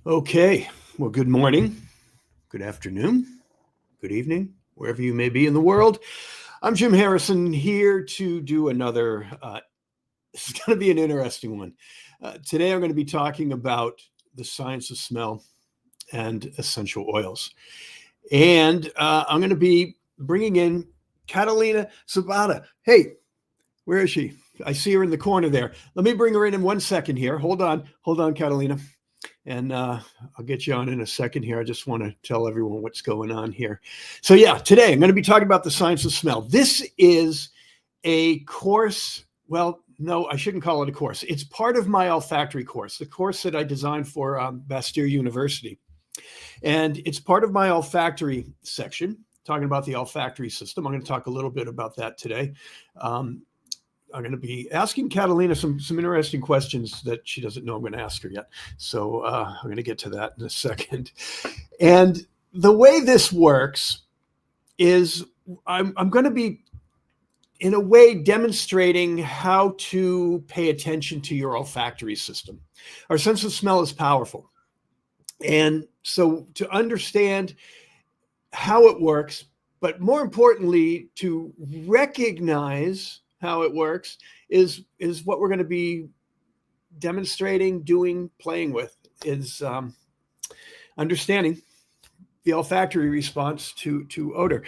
Okay, well, good morning, good afternoon, good evening, wherever you may be in the world. I'm Jim Harrison here to do another. It's going to be an interesting one. Today, I'm going to be talking about the science of smell and essential oils. And I'm going to be bringing in Catalina Zabala. Hey, where is she? I see her in the corner there. Let me bring her in 1 second here. Hold on, Catalina. And I'll get you on in a second here. I just want to tell everyone what's going on here. So, yeah, today I'm going to be talking about the science of smell. This is a course. Well, no, I shouldn't call it a course. It's part of my olfactory course, the course that I designed for Bastyr University. And it's part of my olfactory section, talking about the olfactory system. I'm going to talk a little bit about that today. I'm going to be asking Catalina some interesting questions that she doesn't know I'm going to ask her yet. So I'm going to get to that in a second. And the way this works is I'm going to be, in a way, demonstrating how to pay attention to your olfactory system. Our sense of smell is powerful. And so to understand how it works, but more importantly, to recognize how it works is what we're going to be demonstrating, doing, playing with, is understanding the olfactory response to odor.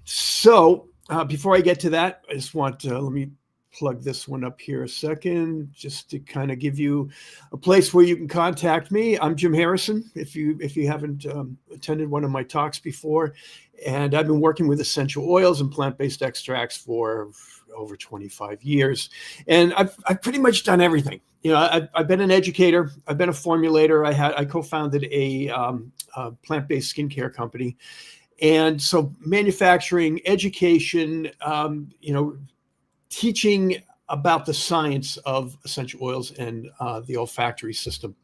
So before I get to that, I just want to let me plug this one up here a second, just to kind of give you a place where you can contact me. I'm Jim Harrison. If you haven't attended one of my talks before, and I've been working with essential oils and plant-based extracts for over 25 years, and I've pretty much done everything. You know, I've been an educator. I've been a formulator. I co-founded a plant-based skincare company, and so manufacturing, education, teaching about the science of essential oils and the olfactory system.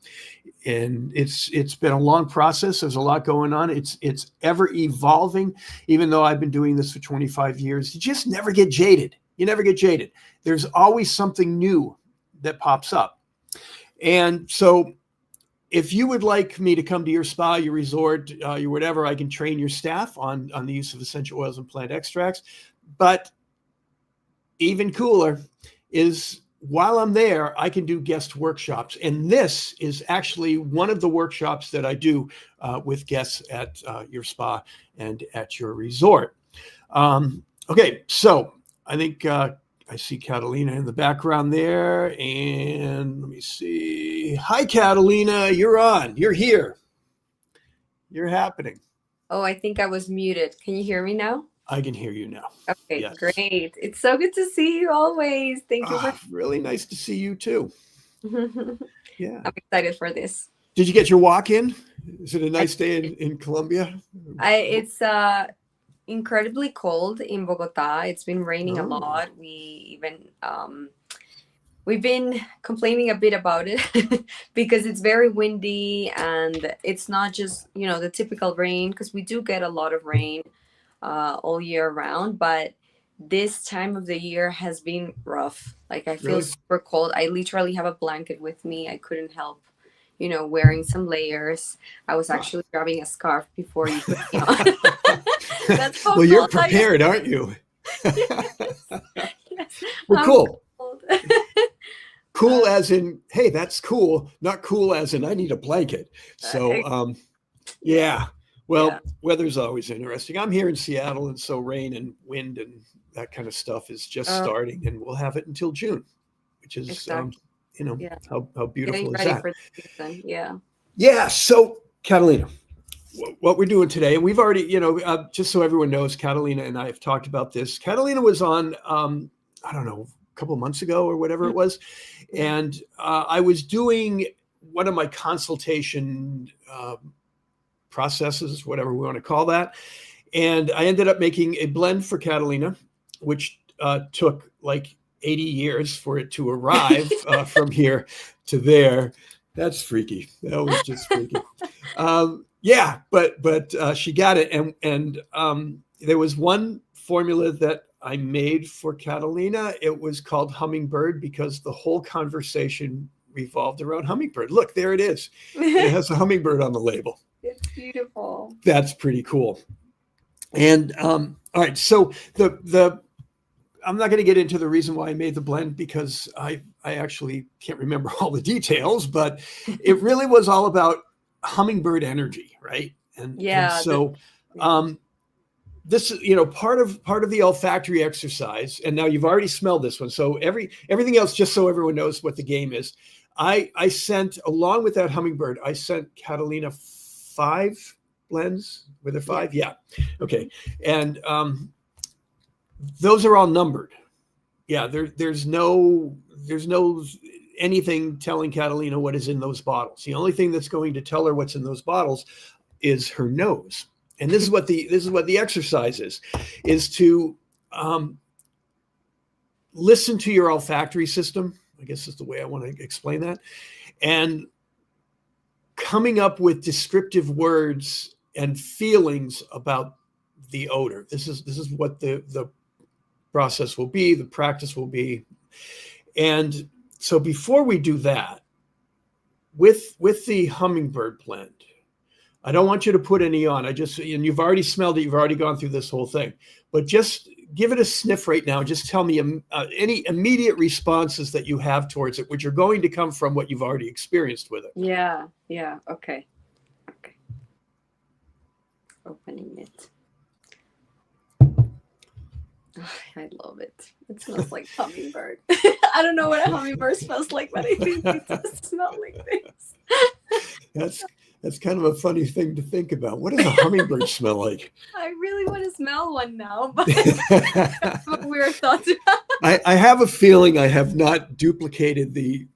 And it's been a long process. There's a lot going on. It's ever evolving. Even though I've been doing this for 25 years, you just never get jaded. You never get jaded. There's always something new that pops up. And so if you would like me to come to your spa, your resort, your whatever, I can train your staff on the use of essential oils and plant extracts. But even cooler is, while I'm there, I can do guest workshops. And this is actually one of the workshops that I do with guests at your spa and at your resort. Okay, so I think I see Catalina in the background there. And let me see. Hi, Catalina. You're on. You're here. You're happening. Oh, I think I was muted. Can you hear me now? I can hear you now. Okay, Yes. great. It's so good to see you always. Thank you for. Really nice to see you too. I'm Yeah. excited for this. Did you get your walk in? Is it a I, nice day in Colombia? it's incredibly cold in Bogota. It's been raining a Oh, lot. We've been complaining a bit about it because it's very windy and it's not just, the typical rain, because we do get a lot of rain all year round, but this time of the year has been rough. Like, I feel really? super cold. I literally have a blanket with me. I couldn't help, wearing some layers. I was Huh. actually grabbing a scarf before you put me on. That's how Well, you're cold I am. prepared, aren't you? Yes, yes, Well, I'm cool. cold. Cool uh, as in, hey, that's cool. Not cool as in, I need a blanket. So, ex- yeah, yeah. yeah. Well, weather's always interesting. I'm here in Seattle, and so rain and wind and that kind of stuff is just Uh, starting, and we'll have it until June, which is, exactly. Yeah. how Getting beautiful is ready that? for the season. Yeah. Yeah. So, Catalina, what we're doing today, and we've already, just so everyone knows, Catalina and I have talked about this. Catalina was on, I don't know, a couple of months ago or whatever it was, Mhm. and I was doing one of my consultation processes, whatever we want to call that, and I ended up making a blend for Catalina, which took like 80 years for it to arrive from here to there. That's freaky. That was just freaky. Yeah, but she got it, and there was one formula that I made for Catalina. It was called Hummingbird because the whole conversation revolved around hummingbird. Look, there it is. It has a hummingbird on the label. It's beautiful. That's pretty cool. And all right, so the I'm not going to get into the reason why I made the blend, because I actually can't remember all the details, but it really was all about hummingbird energy, right? And so this is, you know, part of the olfactory exercise. And now you've already smelled this one, so everything else, just so everyone knows what the game is, I sent, along with that hummingbird, I sent Catalina 5 blends. Were there 5? Yeah. Okay. And those are all numbered. Yeah, there's no anything telling Catalina what is in those bottles. The only thing that's going to tell her what's in those bottles is her nose. And this is what the exercise is to listen to your olfactory system, I guess is the way I want to explain that, and coming up with descriptive words and feelings about the odor. This is what the process will be, the practice will be. And so before we do that, with the hummingbird blend, I don't want you to put any on. And you've already smelled it, you've already gone through this whole thing, but just give it a sniff right now. Just tell me any immediate responses that you have towards it, which are going to come from what you've already experienced with it. Yeah. Okay. Opening it. I love it. It smells like hummingbird. I don't know what a hummingbird smells like, but I think it does smell like this. That's kind of a funny thing to think about. What does a hummingbird smell like? I really want to smell one now, but that's a weird thought. I have a feeling I have not duplicated the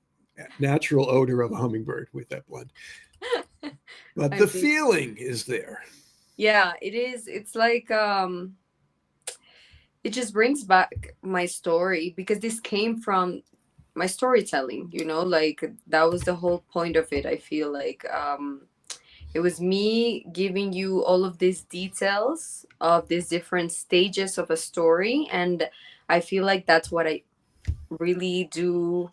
natural odor of a hummingbird with that blend. But the feeling is there. Yeah, it is. It's like it just brings back my story, because this came from my storytelling, you know, like that was the whole point of it. I feel like it was me giving you all of these details of these different stages of a story, and I feel like that's what I really do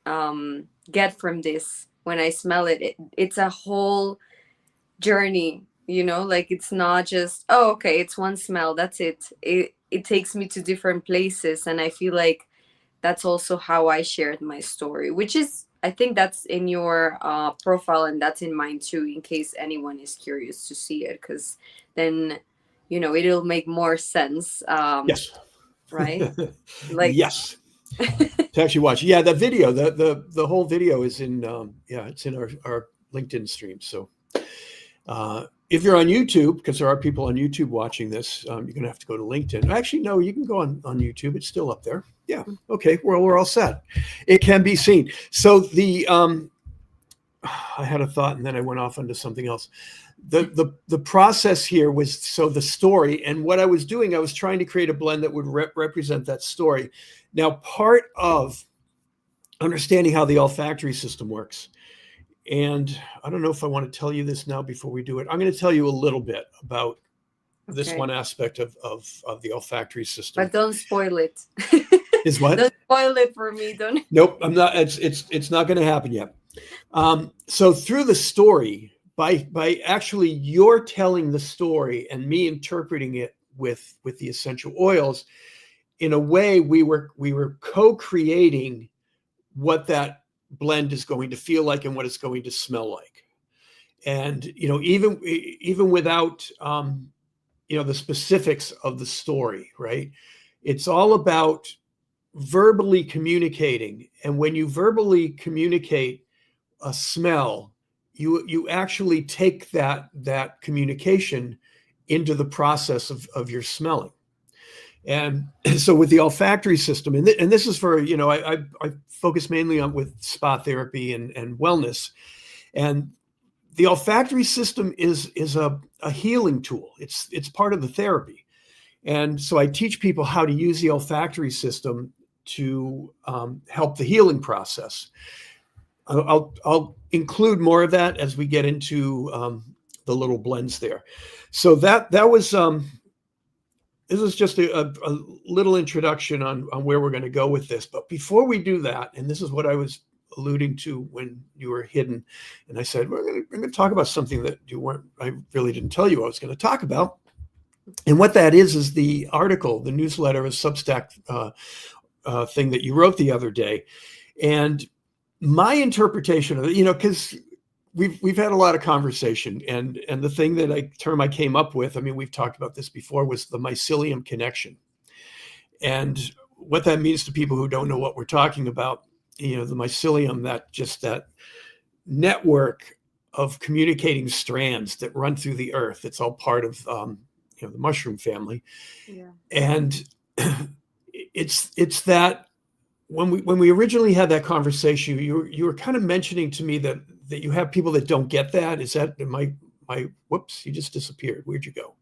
get from this when I smell it. It's a whole journey, you know, like it's not just, oh, okay, it's one smell, that's it. It takes me to different places, and I feel like that's also how I shared my story, which is, I think that's in your profile, and that's in mine too, in case anyone is curious to see it, because then, you know, it'll make more sense. Yes. Right? Like, yes. To actually watch. Yeah, the video, the whole video is in it's in our LinkedIn stream. So if you're on YouTube, because there are people on YouTube watching this, you're going to have to go to LinkedIn. Actually, no, you can go on YouTube. It's still up there. Yeah. Okay. Well, we're all set. It can be seen. So I had a thought and then I went off into something else. The process here was, so the story, and what I was doing, I was trying to create a blend that would represent that story. Now, part of understanding how the olfactory system works, and I don't know if I want to tell you this now before we do it. I'm going to tell you a little bit about this one aspect of the olfactory system. But don't spoil it. Is what? Don't spoil it for me. Don't. Nope, I'm not. It's not going to happen yet. So through the story, by actually you're telling the story and me interpreting it with the essential oils, in a way we were co-creating what that blend is going to feel like and what it's going to smell like. And you know, even without the specifics of the story, right? It's all about verbally communicating. And when you verbally communicate a smell, you actually take that communication into the process of your smelling. And so with the olfactory system, and this is for, you know, I focus mainly on with spa therapy and wellness. And the olfactory system is a healing tool. It's part of the therapy. And so I teach people how to use the olfactory system to help the healing process. I'll include more of that as we get into the little blends there. So that was this is just a little introduction on where we're going to go with this. But before we do that, and this is what I was alluding to when you were hidden. And I said, we're going to talk about something that I really didn't tell you I was going to talk about. And what that is the article, the newsletter, a Substack thing that you wrote the other day. And my interpretation of it, because we've had a lot of conversation, and the thing term I came up with, I mean, we've talked about this before, was the mycelium connection. And what that means to people who don't know what we're talking about, the mycelium, that network of communicating strands that run through the earth. It's all part of the mushroom family. Yeah. And it's that when we originally had that conversation, you were kind of mentioning to me that you have people that don't get that. Is that my whoops, you just disappeared. Where'd you go?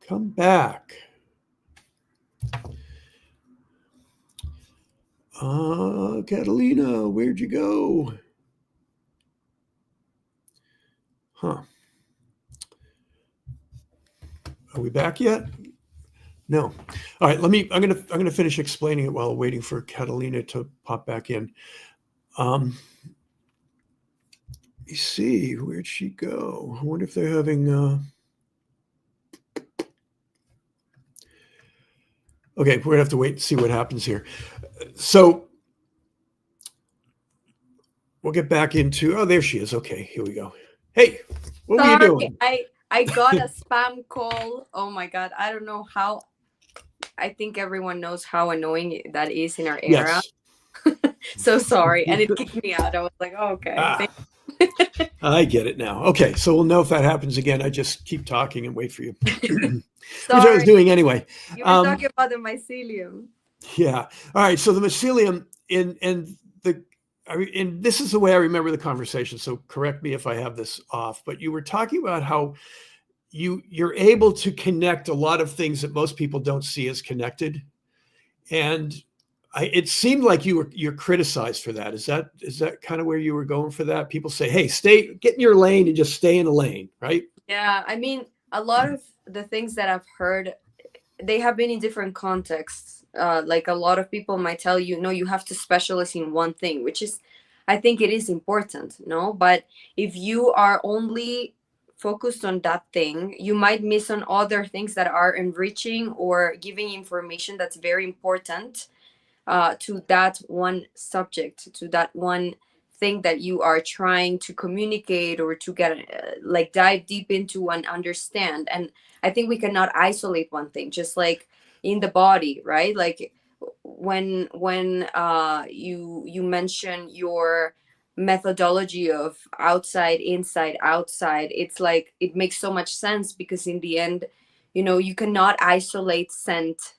Come back. Catalina, where'd you go? Huh. Are we back yet? No. All right, I'm gonna finish explaining it while waiting for Catalina to pop back in. Let me see, where'd she go? I wonder if they're having okay, we're gonna have to wait and see what happens here. So we'll get back into, there she is. Okay, here we go. Hey, what were you doing? I got a spam call. Oh my God. I don't know how. I think everyone knows how annoying that is in our era. Yes. So sorry. And it kicked me out. I was like, oh, okay. I get it now. Okay, so we'll know if that happens again. I just keep talking and wait for you. Which I was doing anyway. You were talking about the mycelium. Yeah. All right. So the mycelium and this is the way I remember the conversation. So correct me if I have this off, but you were talking about how you're able to connect a lot of things that most people don't see as connected. And it seemed like you're criticized for that. Is that kind of where you were going for that? People say, hey, get in your lane and just stay in a lane, right? Yeah. I mean, a lot of the things that I've heard, they have been in different contexts. Like a lot of people might tell you, no, you have to specialize in one thing, which is, I think it is important, no? But if you are only focused on that thing, you might miss on other things that are enriching or giving information that's very important to that one subject, to that one thing that you are trying to communicate or to get like dive deep into and understand. And I think we cannot isolate one thing, just like in the body, right? Like when you mention your methodology of outside, inside, outside, it's like it makes so much sense, because in the end, you cannot isolate scent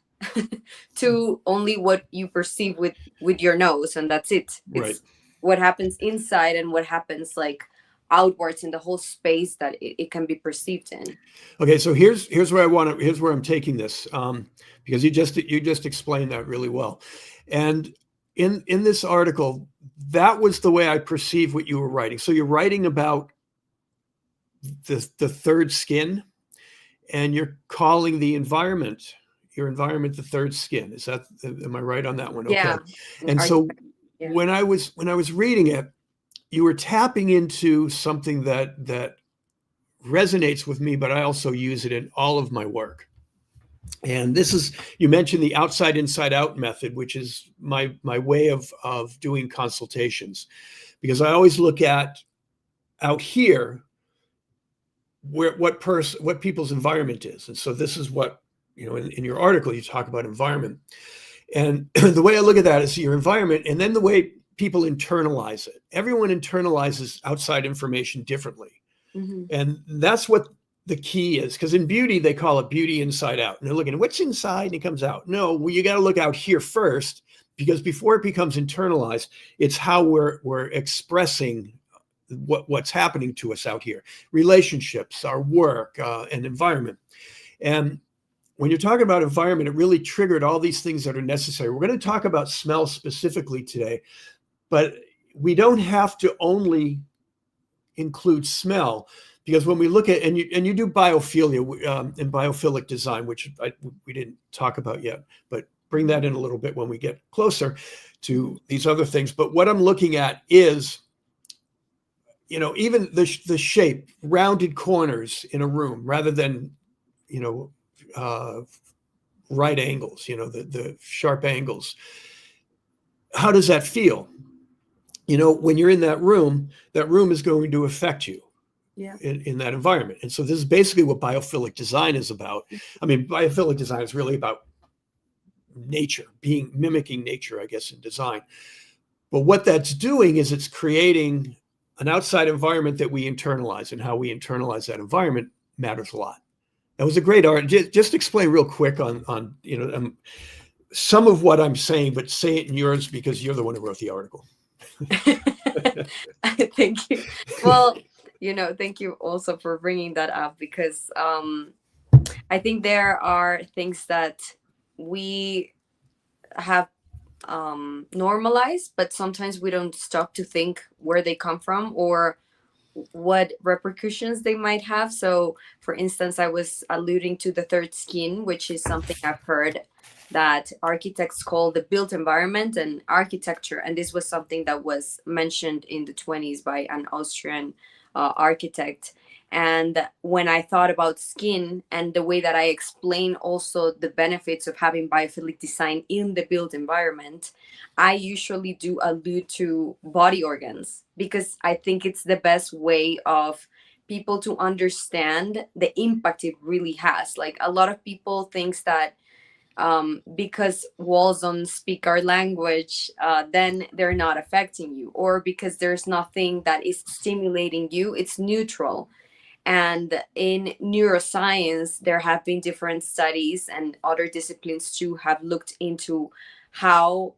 to only what you perceive with your nose, and that's it. Right. It's what happens inside and what happens like outwards in the whole space that it can be perceived in. Okay, so here's where I'm taking this, because you just explained that really well. And in this article, that was the way I perceive what you were writing. So you're writing about the third skin, and you're calling your environment the third skin. Am I right on that one? Okay. Yeah. And yeah. when I was reading it, you were tapping into something that resonates with me, but I also use it in all of my work. And you mentioned the outside, inside out method, which is my way of doing consultations, because I always look at out here what people's environment is. And so this is what, in your article, you talk about environment. And the way I look at that is your environment, and then the way people internalize it. Everyone internalizes outside information differently. Mm-hmm. And that's what the key is, because in beauty, they call it beauty inside out. And they're looking at what's inside and it comes out. No, you got to look out here first, because before it becomes internalized, it's how we're expressing what's happening to us out here. Relationships, our work, and environment. And when you're talking about environment, it really triggered all these things that are necessary. We're going to talk about smell specifically today, but we don't have to only include smell, because when we look at, and you do biophilia and biophilic design, which we didn't talk about yet, but bring that in a little bit when we get closer. to these other things. But what I'm looking at is, even the shape, rounded corners in a room rather than, uh, right angles, the sharp angles. How does that feel? When you're in that room is going to affect you Yeah. in that environment. And so this is basically what biophilic design is about. I mean, biophilic design is really about nature, mimicking nature, I guess, in design. But what that's doing is it's creating an outside environment that we internalize, and how we internalize that environment matters a lot. That was a great art. Just explain real quick on some of what I'm saying, but say it in yours because you're the one who wrote the article. Thank you. Well, thank you also for bringing that up, because I think there are things that we have normalized, but sometimes we don't stop to think where they come from or what repercussions they might have. So, for instance, I was alluding to the third skin, which is something I've heard that architects call the built environment and architecture. And this was something that was mentioned in the 20s by an Austrian architect. And when I thought about skin and the way that I explain also the benefits of having biophilic design in the built environment, I usually do allude to body organs, because I think it's the best way of people to understand the impact it really has. Like, a lot of people thinks that because walls don't speak our language, then they're not affecting you, or because there's nothing that is stimulating you, it's neutral. And in neuroscience, there have been different studies, and other disciplines too have looked into how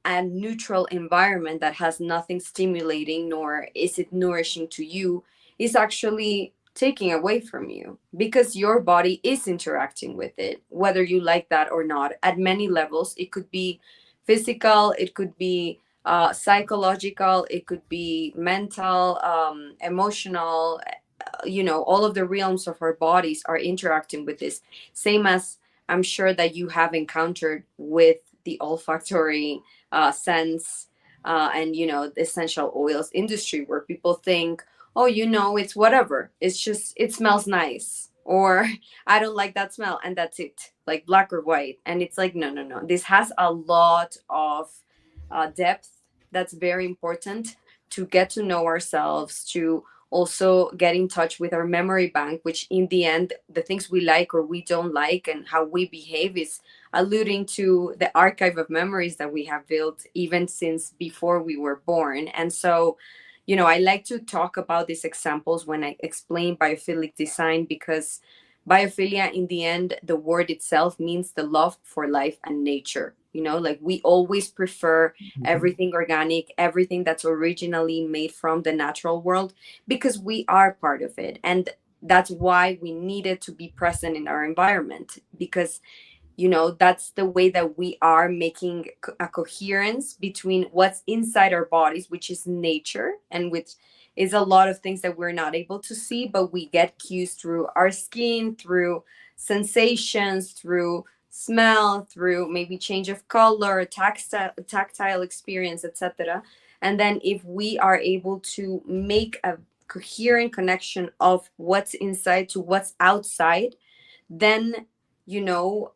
a neutral environment that has nothing stimulating nor is it nourishing to you is actually taking away from you, because your body is interacting with it, whether you like that or not, at many levels. It could be physical, it could be psychological, it could be mental, emotional. All of the realms of our bodies are interacting with this, same as I'm sure that you have encountered with the olfactory sense, and the essential oils industry, where people think, oh, it's whatever, it's just, it smells nice, or I don't like that smell, and that's it, like black or white. And it's like, no, no, no, this has a lot of depth. That's very important to get to know ourselves, to also get in touch with our memory bank, which in the end, the things we like or we don't like and how we behave is alluding to the archive of memories that we have built even since before we were born. And so, I like to talk about these examples when I explain biophilic design, because biophilia, in the end, the word itself means the love for life and nature. Like, we always prefer everything organic, everything that's originally made from the natural world, because we are part of it. And that's why we needed to be present in our environment, because that's the way that we are making a coherence between what's inside our bodies, which is nature, and which is a lot of things that we're not able to see, but we get cues through our skin, through sensations, through smell, through maybe change of color, tactile experience, etc. And then if we are able to make a coherent connection of what's inside to what's outside, then you know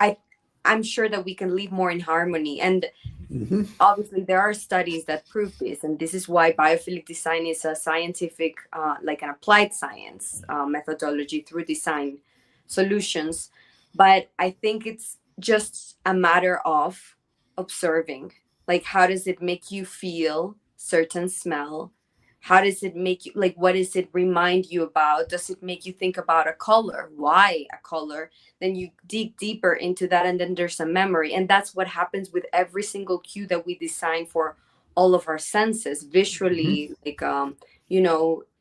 I I'm sure that we can live more in harmony. And Mm-hmm. obviously there are studies that prove this, and this is why biophilic design is a scientific, like an applied science methodology through design solutions. But I think it's just a matter of observing, like, how does it make you feel certain smell, how does it make you, like, what does it remind you about, does it make you think about a color, why a color, then you dig deeper into that, and then there's a memory. And that's what happens with every single cue that we design for all of our senses visually. Like,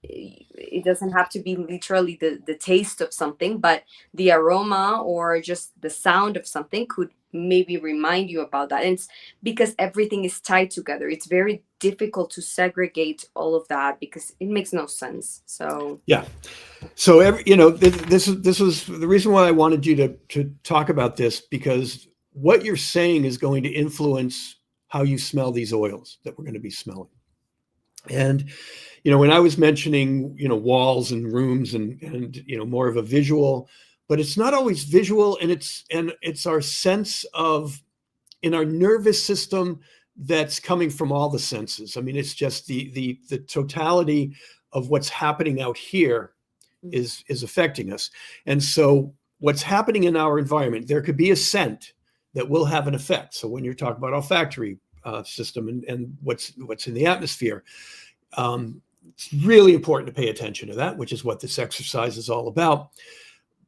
it doesn't have to be literally the taste of something, but the aroma or just the sound of something could maybe remind you about that. And it's because everything is tied together, it's very difficult to segregate all of that because it makes no sense. So Yeah. So this was the reason why I wanted you to talk about this, because what you're saying is going to influence how you smell these oils that we're going to be smelling. And, when I was mentioning, walls and rooms and more of a visual, but it's not always visual, and it's our sense of, in our nervous system, that's coming from all the senses. I mean, it's just the totality of what's happening out here is affecting us. And so what's happening in our environment, there could be a scent that will have an effect. So when you're talking about olfactory system and what's in the atmosphere, it's really important to pay attention to that, which is what this exercise is all about.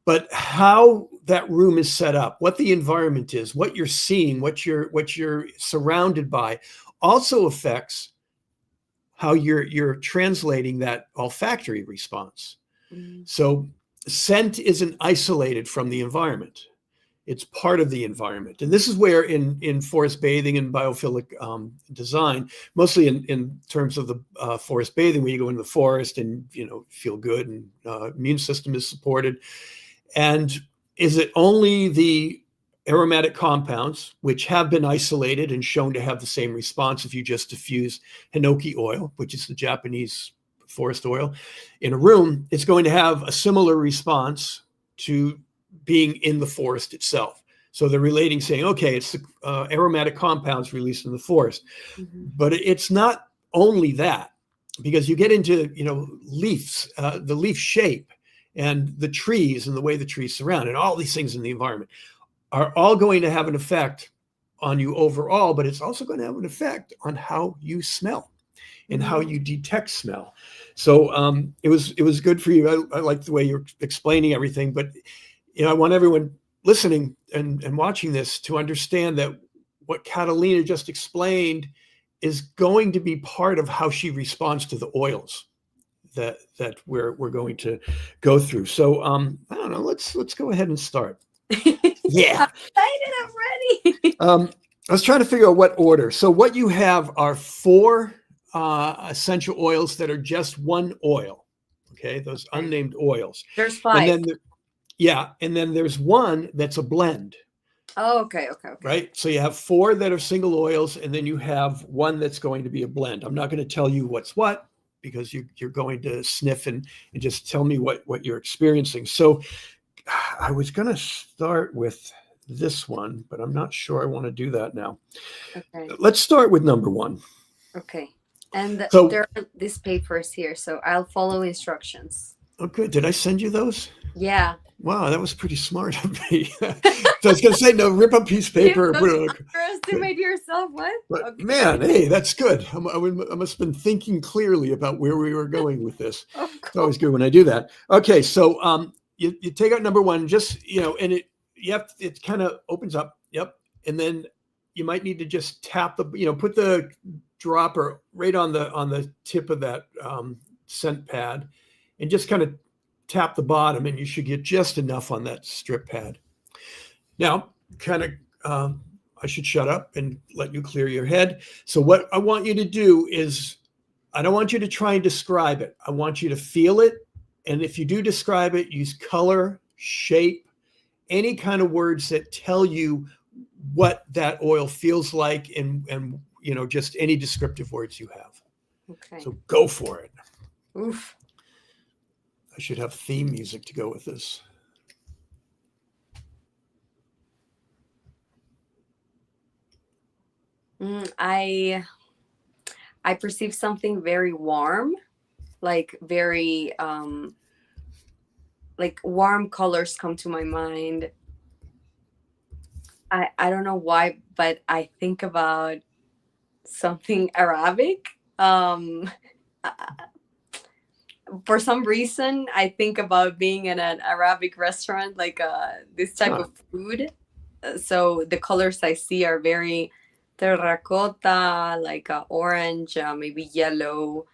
But how that room is set up, what the environment is, what you're seeing, what you're surrounded by, also affects how you're translating that olfactory response. So scent isn't isolated from the environment. It's part of the environment. And this is where in forest bathing and biophilic design, mostly in terms of the forest bathing, where you go into the forest and, feel good and immune system is supported. And is it only the aromatic compounds, which have been isolated and shown to have the same response if you just diffuse hinoki oil, which is the Japanese forest oil, in a room, it's going to have a similar response to being in the forest itself. So they're relating, saying, okay, it's the aromatic compounds released in the forest. But it's not only that, because you get into, leaves, the leaf shape, and the trees and the way the trees surround, and all these things in the environment are all going to have an effect on you overall, but it's also going to have an effect on how you smell and how you detect smell. So it was good for you. I like the way you're explaining everything, but I want everyone listening and watching this to understand that what Catalina just explained is going to be part of how she responds to the oils that we're going to go through. So I don't know. Let's go ahead and start. Yeah, I'm ready. I was trying to figure out what order. So what you have are 4 essential oils that are just one oil. Okay, those unnamed oils. There's 5. And then and then there's one that's a blend. Oh, okay. Right. So you have 4 that are single oils, and then you have one that's going to be a blend. I'm not going to tell you what's what, because you're going to sniff and just tell me what you're experiencing. So I was going to start with this one, but I'm not sure I want to do that now. Okay. Let's start with number 1. Okay. And so, there are these papers here, so I'll follow instructions. Oh, good. Did I send you those? Yeah. Wow, that was pretty smart of me. So I was going to say, no, rip a piece of paper. Underestimate yourself. What? But okay. Man, hey, that's good. I must have been thinking clearly about where we were going with this. It's always good when I do that. Okay, so you take out number 1, just, and it kind of opens up. Yep. And then you might need to just tap put the dropper right on the tip of that scent pad, and just kind of tap the bottom, and you should get just enough on that strip pad. Now, kind of, I should shut up and let you clear your head. So what I want you to do is, I don't want you to try and describe it. I want you to feel it. And if you do describe it, use color, shape, any kind of words that tell you what that oil feels like, and just any descriptive words you have. Okay. So go for it. Oof. I should have theme music to go with this. I perceive something very warm, like very like warm colors come to my mind. I don't know why, but I think about something Arabic. For some reason, I think about being in an Arabic restaurant, like this type of food. So the colors I see are very terracotta, like orange, maybe yellow.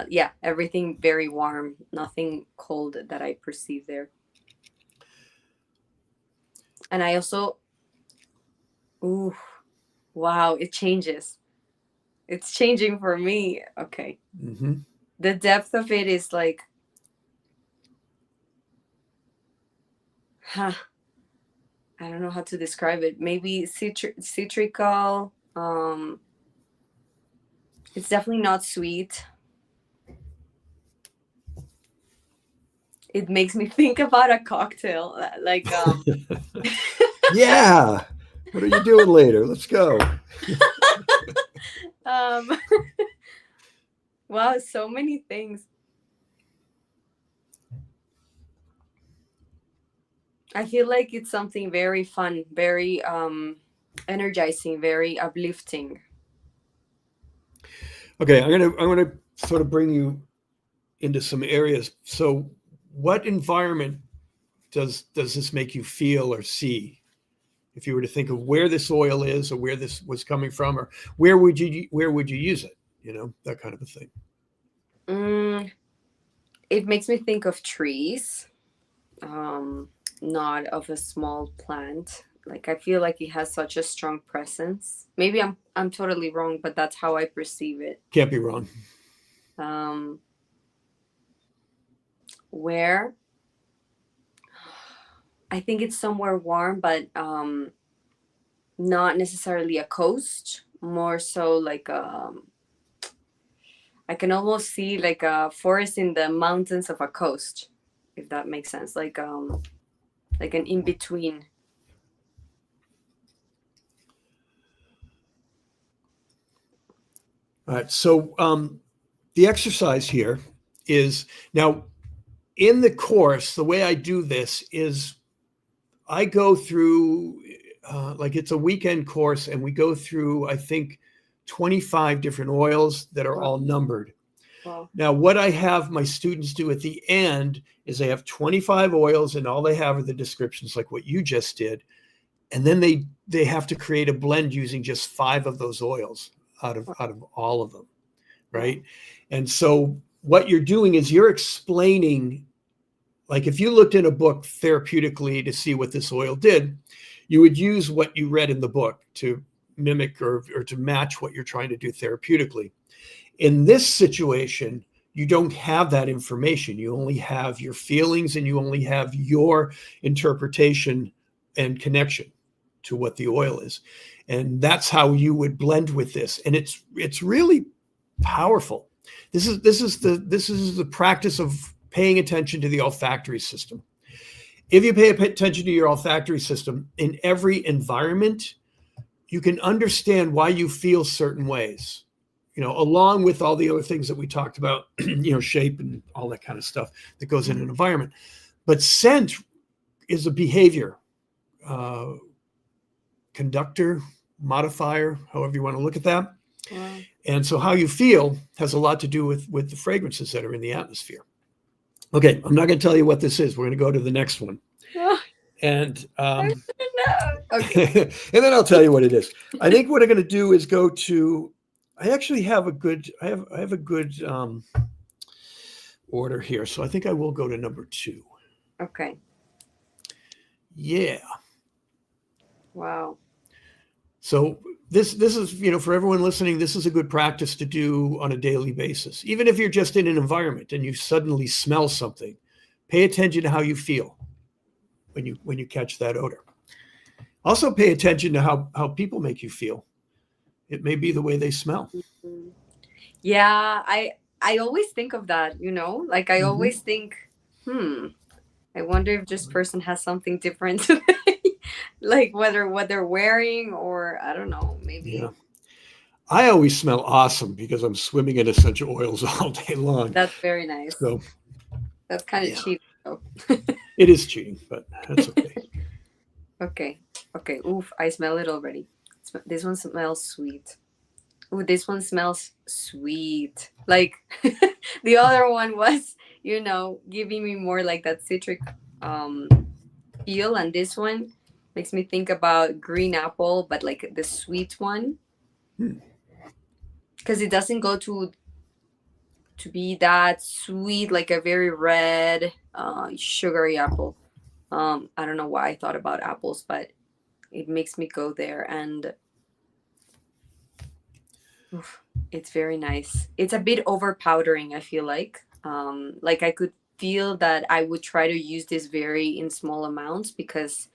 Yeah, everything very warm, nothing cold that I perceive there. And I also, ooh, wow, it changes. It's changing for me. Okay. Mm-hmm. The depth of it is like, huh, I don't know how to describe it. Maybe citrical, Um, it's definitely not sweet. It makes me think about a cocktail, like Yeah. What are you doing later? Let's go. um, wow, so many things. I feel like it's something very fun, very energizing, very uplifting. Okay, I'm gonna sort of bring you into some areas. So, what environment does this make you feel or see? If you were to think of where this oil is, or where this was coming from, or where would you use it? That kind of a thing. Mm, it makes me think of trees, um, not of a small plant. Like I feel like it has such a strong presence. Maybe I'm totally wrong, but that's how I perceive it. Can't be wrong. Um, where I think it's somewhere warm, but not necessarily a coast. More so like I can almost see like a forest in the mountains of a coast, if that makes sense. Like an in between. All right. So, the exercise here is now in the course. The way I do this is I go through, like it's a weekend course, and we go through, I think, 25 different oils that are Wow. all numbered. Wow. Now, what I have my students do at the end is they have 25 oils, and all they have are the descriptions, like what you just did. And then they have to create a blend using just 5 of those oils out of all of them, Wow. right? And so what you're doing is you're explaining, like if you looked in a book therapeutically to see what this oil did, you would use what you read in the book to mimic or to match what you're trying to do therapeutically. In this situation, you don't have that information. You only have your feelings, and you only have your interpretation and connection to what the oil is. And that's how you would blend with this. And it's really powerful. This is the practice of paying attention to the olfactory system. If you pay attention to your olfactory system in every environment, you can understand why you feel certain ways, along with all the other things that we talked about, shape and all that kind of stuff that goes in an environment. But scent is a behavior, uh, conductor, modifier, however you want to look at that. Wow. And so how you feel has a lot to do with the fragrances that are in the atmosphere. Okay, I'm not going to tell you what this is. We're going to go to the next one. Oh, And I don't know. Okay. and then I'll tell you what it is. I think what I'm going to do is go to. I actually have a good. I have a good order here, so I think I will go to number 2. Okay. Yeah. Wow. So this is, for everyone listening, this is a good practice to do on a daily basis. Even if you're just in an environment and you suddenly smell something, pay attention to how you feel when you catch that odor. Also pay attention to how people make you feel. It may be the way they smell. Mhm. Yeah, I always think of that, Like I Mm-hmm. always think, hmm, I wonder if this person has something different today. Like whether what they're wearing or I don't know, Yeah. maybe I always smell awesome because I'm swimming in essential oils all day long. that's very nice. So, That's kind of yeah, cheap though. it is cheating, but that's okay. Okay. Okay. Oof, I smell it already. This one smells sweet. Ooh, this one smells sweet. Like the other one was, giving me more like that citric um feel, and this one makes me think about green apple, but like the sweet one, Hmm. because it doesn't go to be that sweet like a very red sugary apple. I don't know why I thought about apples, but it makes me go there, and oof, it's very nice. It's a bit overpowdering, I feel like I could feel that I would try to use this very in small amounts because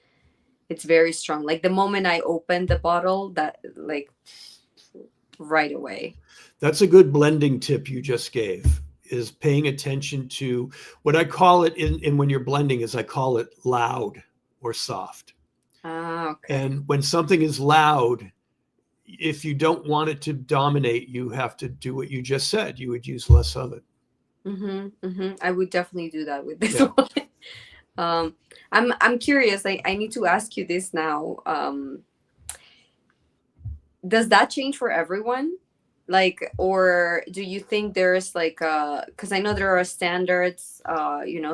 it's very strong. Like the moment I open the bottle, that like right away. That's a good blending tip you just gave, is paying attention to what I call it in when you're blending is I call it loud or soft. Ah, okay. And when something is loud, if you don't want it to dominate, you have to do what you just said. You would use less of it. I would definitely do that with this Yeah. one. um I'm curious. I need to ask you this now. Does that change for everyone, like, or do you think there's like because I know there are standards,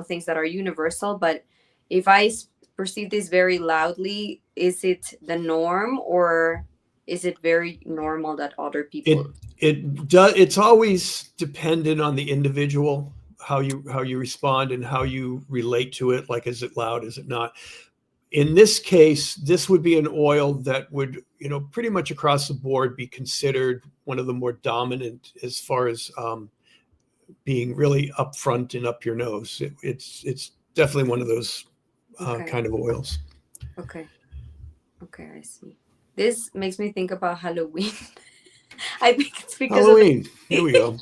things that are universal, but if perceive this very loudly, is it the norm, or is it very normal that other people? It's always dependent on the individual, how you respond and how you relate to it. Like, is it loud? Is it not? In this case, this would be an oil that would, pretty much across the board be considered one of the more dominant as far as being really up front and up your nose. It's definitely one of those Okay, kind of oils. okay, okay, I see. This makes me think about Halloween. I think it's because of Halloween. Here the we go.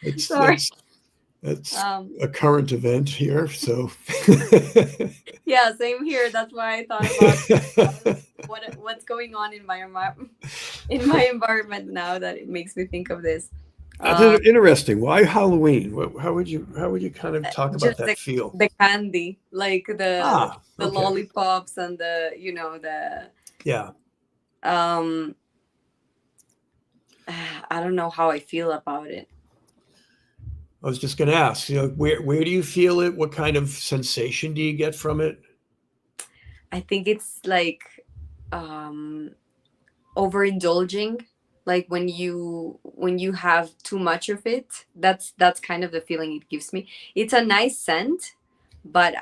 It's sorry. that's that's um a current event here. So yeah, same here. That's why I thought about what's going on in my in my environment now, that it makes me think of this. that's Uh, interesting. Why Halloween? How would you kind of talk about just that feel? the candy, like Ah, the okay. lollipops and the Yeah. um. I don't know how I feel about it. I was just going to ask, where do you feel it? What kind of sensation do you get from it? I think it's like um overindulging, like when you have too much of it. That's kind of the feeling it gives me. It's a nice scent, but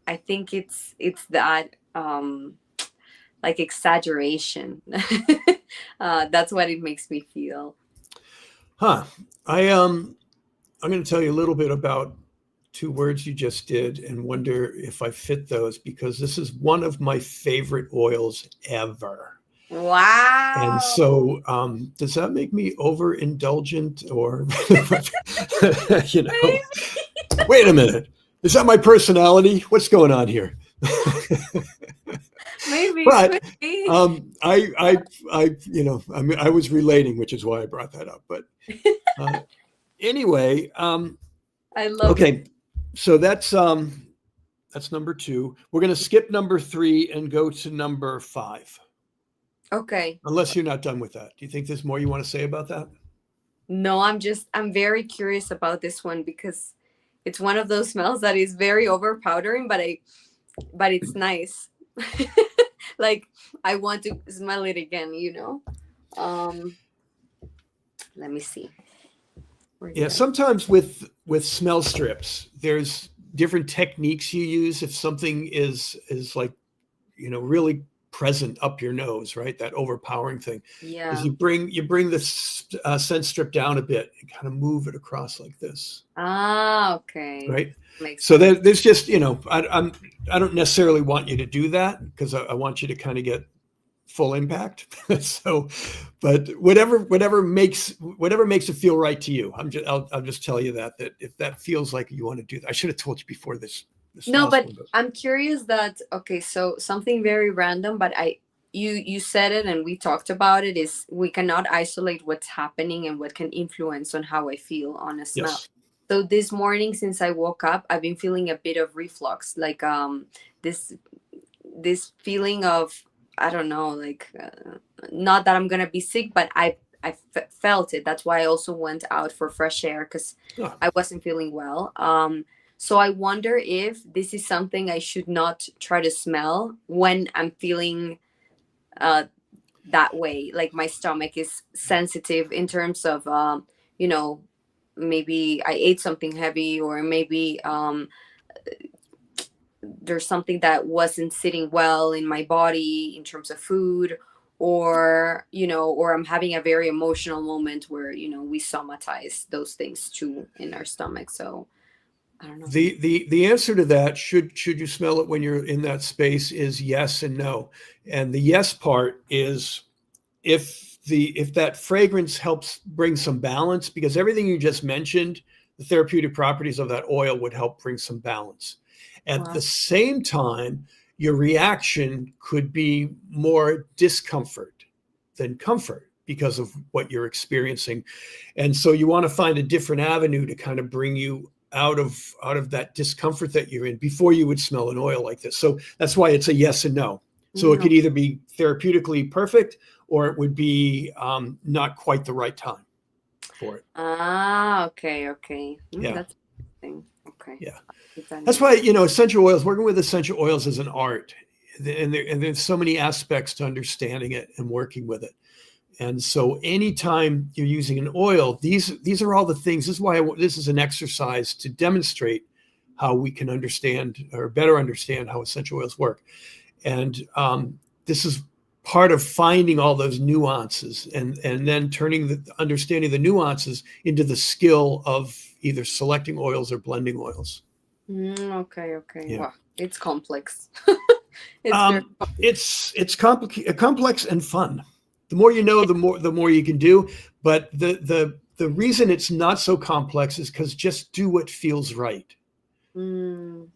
I think it's that like exaggeration. That's what it makes me feel. Huh. I'm going to tell you a little bit about two words you just did and wonder if I fit those, because this is one of my favorite oils ever. And Wow. so, does that make me overindulgent or, you know, Maybe. wait a minute. Is that my personality? What's going on here? Maybe it But could be. I mean, I was relating, which is why I brought that up. But uh, anyway, I love it. okay, so that's number two. We're going to skip number three and go to number five, Okay. unless you're not done with that. Do you think there's more you want to say about that? No, I'm very curious about this one because it's one of those smells that is very overpowering, but it's nice. Like I want to smell it again. Um, let me see. Where Yeah, did I? sometimes with smell strips, there's different techniques you use if something is like, really present up your nose, right? That overpowering thing is Yeah. you bring the scent strip down a bit and kind of move it across like this, Ah, okay. right? Makes So sense. there's just, I don't necessarily want you to do that because I want you to kind of get full impact. So, but whatever makes it feel right to you. I'll just tell you that if that feels like you want to do that, I should have told you before this No, last but one goes. I'm curious that okay, so something very random, but you said it and we talked about it, is we cannot isolate what's happening and what can influence on how I feel on a smell. Yes. So this morning since I woke up, I've been feeling a bit of reflux, like this this feeling of, I don't know, like not that I'm gonna be sick, but I felt it. That's why I also went out for fresh air because Oh, I wasn't feeling well. So I wonder if this is something I should not try to smell when I'm feeling uh, that way. Like my stomach is sensitive in terms of, you know, maybe I ate something heavy, or maybe there's something that wasn't sitting well in my body in terms of food, or or I'm having a very emotional moment where we somatize those things too in our stomach. So I don't know. The answer to that, should you smell it when you're in that space, is yes and no. And the yes part is if that fragrance helps bring some balance, because everything you just mentioned, the therapeutic properties of that oil would help bring some balance. At Wow. the same time, your reaction could be more discomfort than comfort because of what you're experiencing. And so you want to find a different avenue to kind of bring you out of that discomfort that you're in before you would smell an oil like this. So that's why it's a yes and no. So it Mm, could either be therapeutically perfect, or it would be not quite the right time for it. ah, okay, okay. Yeah, That's interesting. Okay. yeah. I'll keep that in That's why, mind. essential oils, working with essential oils is an art. And there's so many aspects to understanding it and working with it. And so anytime you're using an oil, these are all the things. This is why this is an exercise to demonstrate how we can understand or better understand how essential oils work. And this is part of finding all those nuances and then turning the understanding the nuances into the skill of either selecting oils or blending oils. Okay, okay. Yeah. Wow. It's complex. It's very Um, it's complex and fun. The more you know, the more you can do. But the reason it's not so complex is because just do what feels right. mm,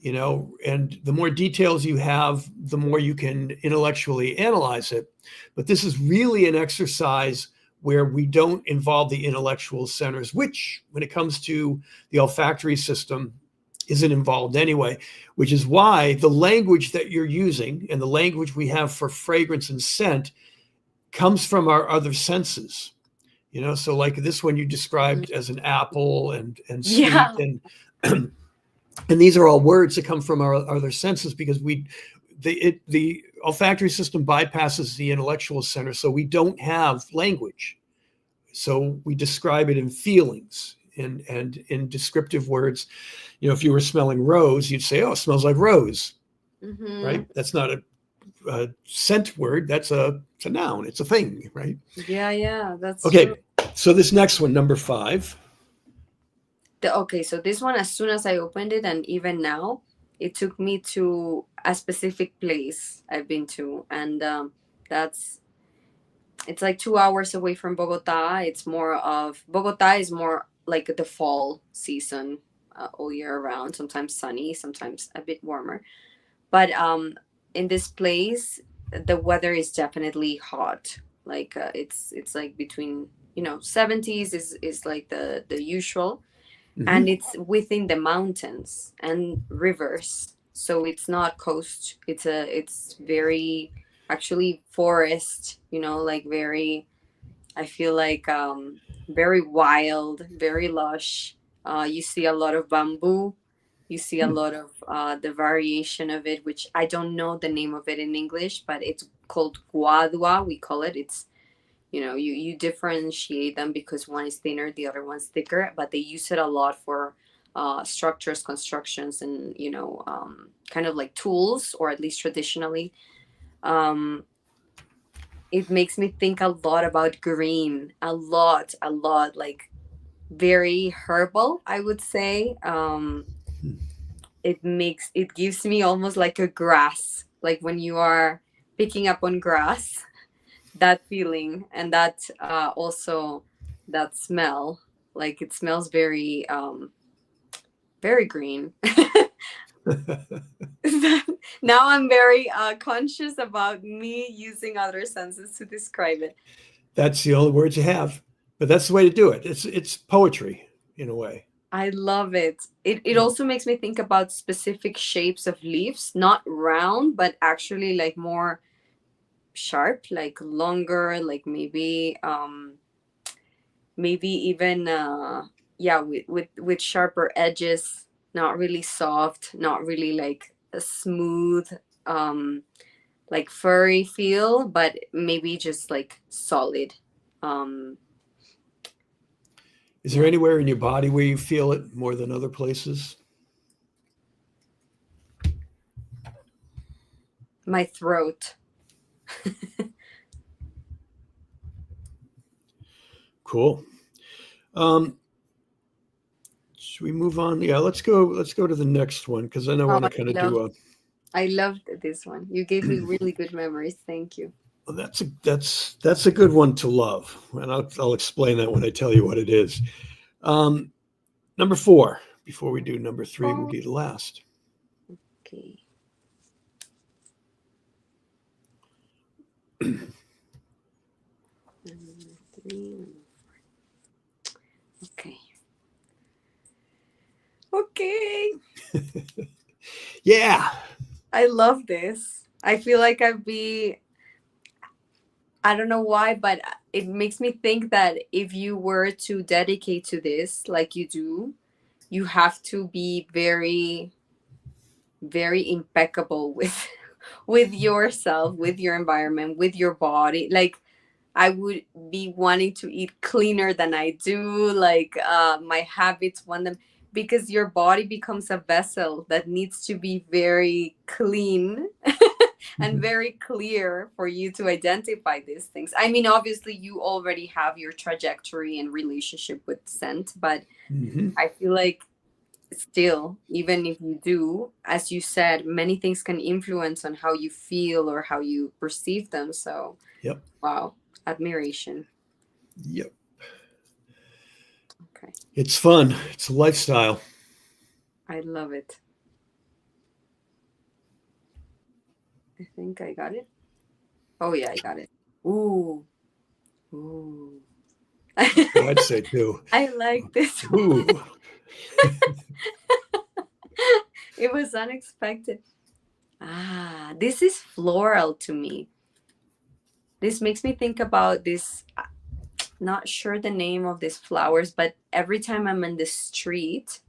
And the more details you have, the more you can intellectually analyze it. But this is really an exercise where we don't involve the intellectual centers, which, when it comes to the olfactory system, isn't involved anyway, which is why the language that you're using and the language we have for fragrance and scent comes from our other senses. So like this one you mm. described as an apple and sweet, Yeah. and these are all words that come from our other senses, because the olfactory system bypasses the intellectual center, so we don't have language. So we describe it in feelings and in descriptive words. If you were smelling rose, you'd say, "Oh, it smells like rose," Mm-hmm. right? That's not a scent word. It's a noun. It's a thing, right? Yeah, yeah, that's true. Okay. So this next one, number 5. Okay, so this one, as soon as I opened it, and even now, it took me to a specific place I've been to, and that's it's like 2 hours away from Bogota. Bogota is more like the fall season, all year around. Sometimes sunny, sometimes a bit warmer. But in this place, the weather is definitely hot. Like it's like between 70s is like the usual, and Mm-hmm. it's within the mountains and rivers, so it's not coast. It's very actually forest, like very, I feel like very wild, very lush. You see a lot of bamboo. You see a lot of the variation of it, which I don't know the name of it in English, but it's called guadua, we call it. It's, you differentiate them because one is thinner, the other one's thicker, but they use it a lot for structures, constructions, and kind of like tools, or at least traditionally. um, it makes me think a lot about green, a lot, like very herbal, I would say. It gives me almost like a grass, like when you are picking up on grass, that feeling, and that also that smell, like it smells very very green. Now I'm very conscious about me using other senses to describe it. That's the only words you have, but that's the way to do it. It's poetry in a way. I love it. It Yeah. also makes me think about specific shapes of leaves, not round, but actually like more sharp, like longer, like maybe even yeah, with sharper edges, not really soft, not really like a smooth um like furry feel, but maybe just like solid. um Is there yeah, anywhere in your body where you feel it more than other places? my throat. Cool. Um, Should we move on? Yeah, let's go. Let's go to the next one because then I Oh, want to kind of do a. I loved this one. You gave me really good memories. Thank you. Well, that's a good one to love, and I'll explain that when I tell you what it is. Um, Number 4. Before we do number 3, will Oh, be the last. okay. Number 3. Okay. Okay. Yeah. I love this. I feel like I don't know why, but it makes me think that if you were to dedicate to this like you do, you have to be very, very impeccable with with yourself, with your environment, with your body. Like I would be wanting to eat cleaner than I do. Like my habits want them because your body becomes a vessel that needs to be very clean and very clear for you to identify these things. I mean, obviously, you already have your trajectory and relationship with scent, but Mm-hmm. I feel like still, even if you do, as you said, many things can influence on how you feel or how you perceive them. So, Yep. wow, admiration. Yep. Okay, It's fun. It's a lifestyle. I love it. I think I got it. Oh yeah, I got it. Ooh, ooh. That's what I'd say too. I like this one. Ooh. It was unexpected. Ah, this is floral to me. This makes me think about this. Not sure the name of these flowers, but every time I'm in the street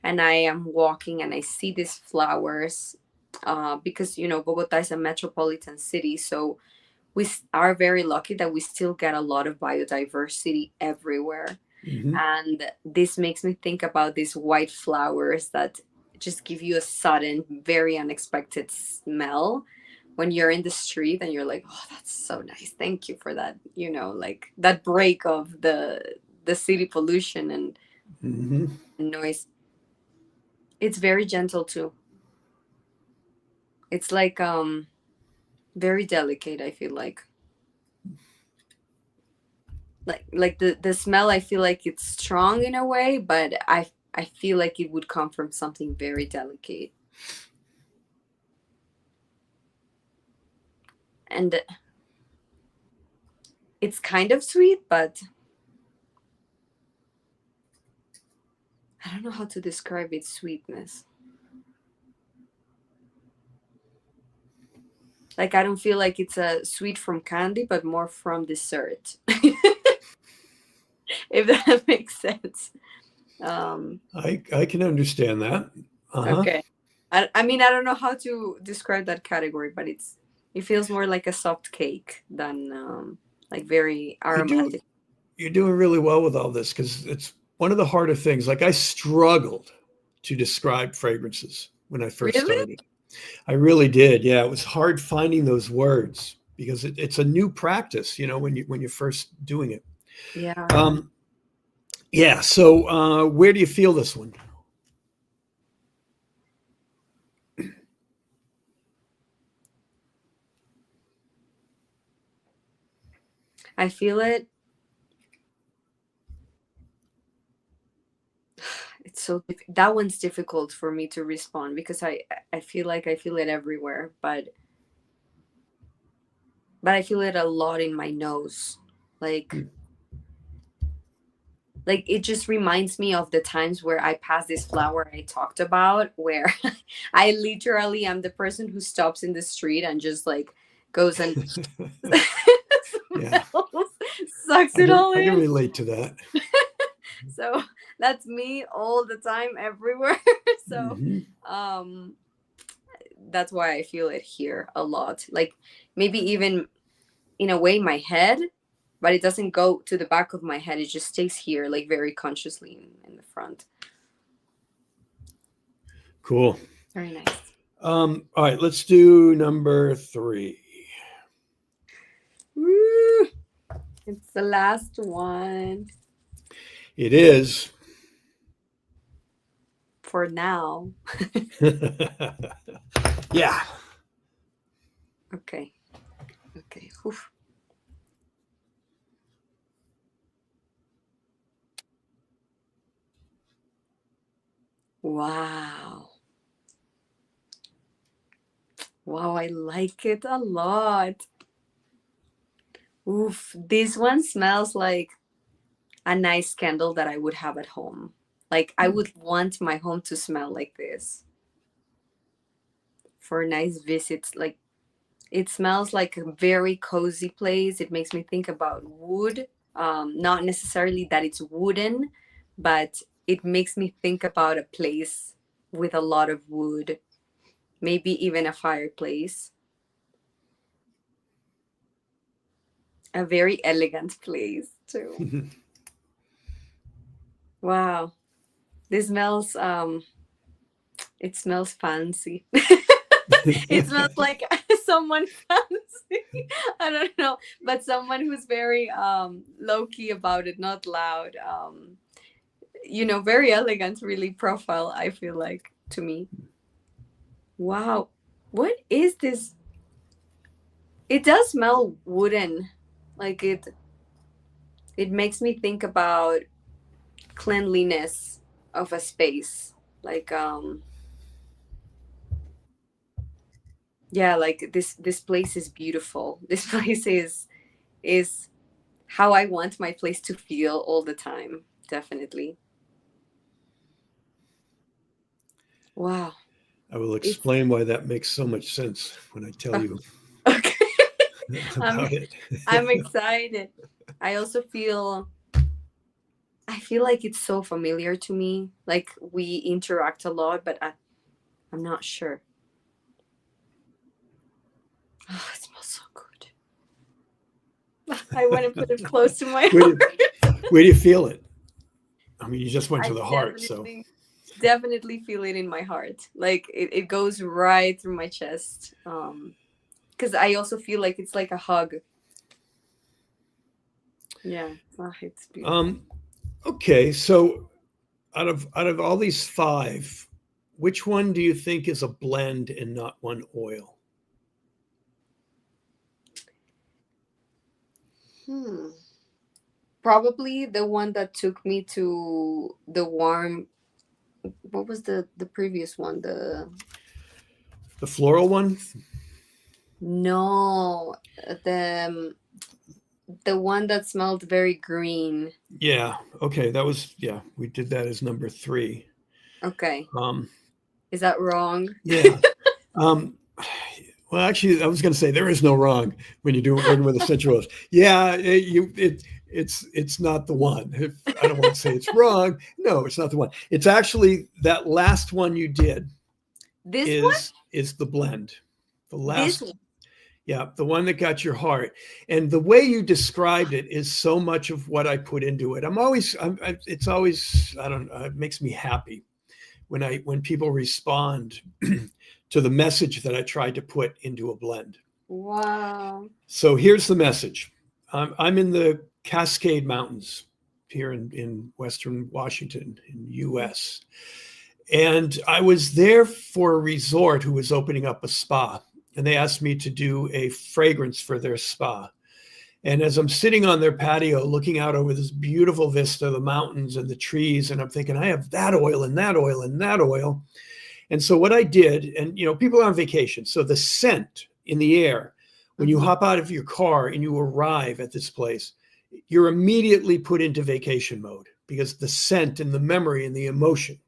and I am walking and I see these flowers, because Bogota is a metropolitan city, so are very lucky that we still get a lot of biodiversity everywhere. Mm-hmm. And this makes me think about these white flowers that just give you a sudden, very unexpected smell when you're in the street and you're like, oh, that's so nice. Thank you for that. Like that break of the city pollution and Mm-hmm. noise. It's very gentle too. It's like very delicate, I feel like the smell. I feel like it's strong in a way, but I feel like it would come from something very delicate. And it's kind of sweet, but I don't know how to describe its sweetness. Like I don't feel like it's a sweet from candy, but more from dessert. If that makes sense. Um, I can understand that. Uh-huh. okay. I mean I don't know how to describe that category, but it feels more like a soft cake than like very You do aromatic. you're doing really well with all this because it's one of the harder things. Like I struggled to describe fragrances when I first Really? started. I really did. Yeah, it was hard finding those words because it's a new practice, when you're first doing it. Yeah. Yeah. So where do you feel this one? I feel it. It's that one's difficult for me to respond because I feel like I feel it everywhere, but I feel it a lot in my nose. Like Hmm. like it just reminds me of the times where I passed this flower I talked about, where I literally am the person who stops in the street and just like goes and Yeah, smells, sucks it all I can in. relate to that. So that's me all the time, everywhere. So Hmm. um, that's why I feel it here a lot. Like maybe even in a way my head, but it doesn't go to the back of my head. It just stays here, like very consciously in the front. Cool. Very nice. All right, let's do number 3. Woo! It's the last one. It is. for now. Yeah. Okay. Okay. Oof. Wow. Wow, I like it a lot. Oof. This one smells like a nice candle that I would have at home. Like I would want my home to smell like this for nice visits. Like it smells like a very cozy place. It makes me think about wood. Not necessarily that it's wooden, but it makes me think about a place with a lot of wood, maybe even a fireplace. A very elegant place too. Wow. This smells it smells fancy. It smells like someone fancy. I don't know, but someone who's very low key about it, not loud. Very elegant, really profile, I feel like to me. Wow. What is this? It does smell wooden. Like it makes me think about cleanliness of a space. Like yeah, like this place is beautiful. This place is how I want my place to feel all the time. Definitely. Wow. I will It's explain why that makes so much sense when I tell you okay. I'm about it. I'm excited. I also I feel like it's so familiar to me. Like we interact a lot, but I'm not sure. Oh, it smells so good. I want to put it close to my Where do, heart. where do you feel it? I mean, you just went to I the heart, so. definitely feel it in my heart. Like it goes right through my chest. Because I also feel like it's like a hug. Yeah. Oh, it's beautiful. Um, okay, so out of all these five, which one do you think is a blend and not one oil? Hmm. Probably the one that took me to the warm. What was the previous one? The floral one? No, the one that smelled very green. Yeah. Okay, that was, yeah, we did that as number three. Okay, Um, is that wrong? yeah. Um, well, actually, I was going to say there is no wrong when you do working with essential oils. Yeah, it's not the one. If, I don't want to say it's wrong. No, it's not the one. It's actually that last one you did This one? is the blend. The This last, one? yeah, the one that got your heart. And the way you described it is so much of what I put into it. It's always, I don't know, it makes me happy when people respond to the message that I tried to put into a blend. Wow. So here's the message. I'm in the Cascade Mountains here in Western Washington in the US. And I was there for a resort who was opening up a spa. And they asked me to do a fragrance for their spa. And as I'm sitting on their patio looking out over this beautiful vista, the mountains and the trees, and I'm thinking, I have that oil and that oil and that oil. And so what I did, and people are on vacation, so the scent in the air, when you Mhm. hop out of your car and you arrive at this place, you're immediately put into vacation mode because the scent and the memory and the emotion.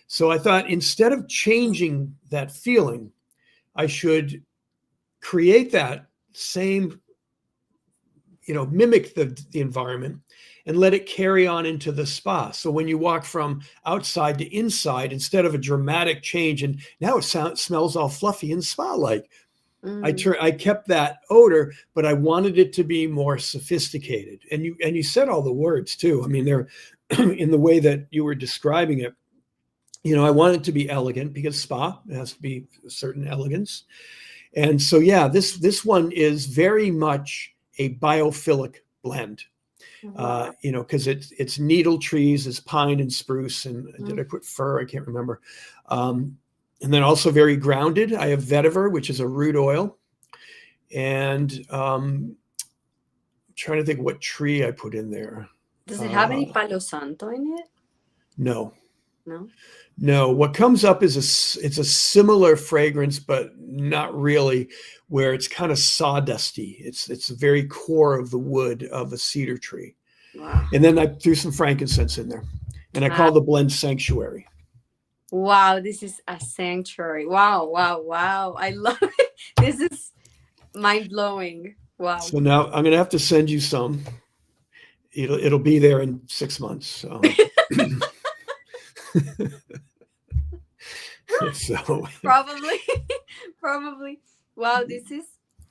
So I thought instead of changing that feeling, I should create that same, mimic the environment and let it carry on into the spa. So when you walk from outside to inside, instead of a dramatic change, and now smells all fluffy and spa-like, Mm. I kept that odor, but I wanted it to be more sophisticated. And you said all the words too. I mean, they're in the way that you were describing it. I want it to be elegant because spa has to be a certain elegance. And so, yeah, this one is very much a biophilic blend. Wow. Because it's needle trees, it's pine and spruce, and did I put fir? I can't remember. And then also very grounded. I have vetiver, which is a root oil, and trying to think what tree I put in there. Does it have any Palo Santo in it? No. No. No, what comes up is it's a similar fragrance, but not really, where it's kind of sawdusty. It's the very core of the wood of a cedar tree. Wow. And then I threw some frankincense in there, and I call the blend Sanctuary. Wow, this is a sanctuary. Wow, wow, wow. I love it. This is mind blowing. Wow. So now I'm gonna have to send you some. It'll be there in 6 months. So. So probably. Wow, this is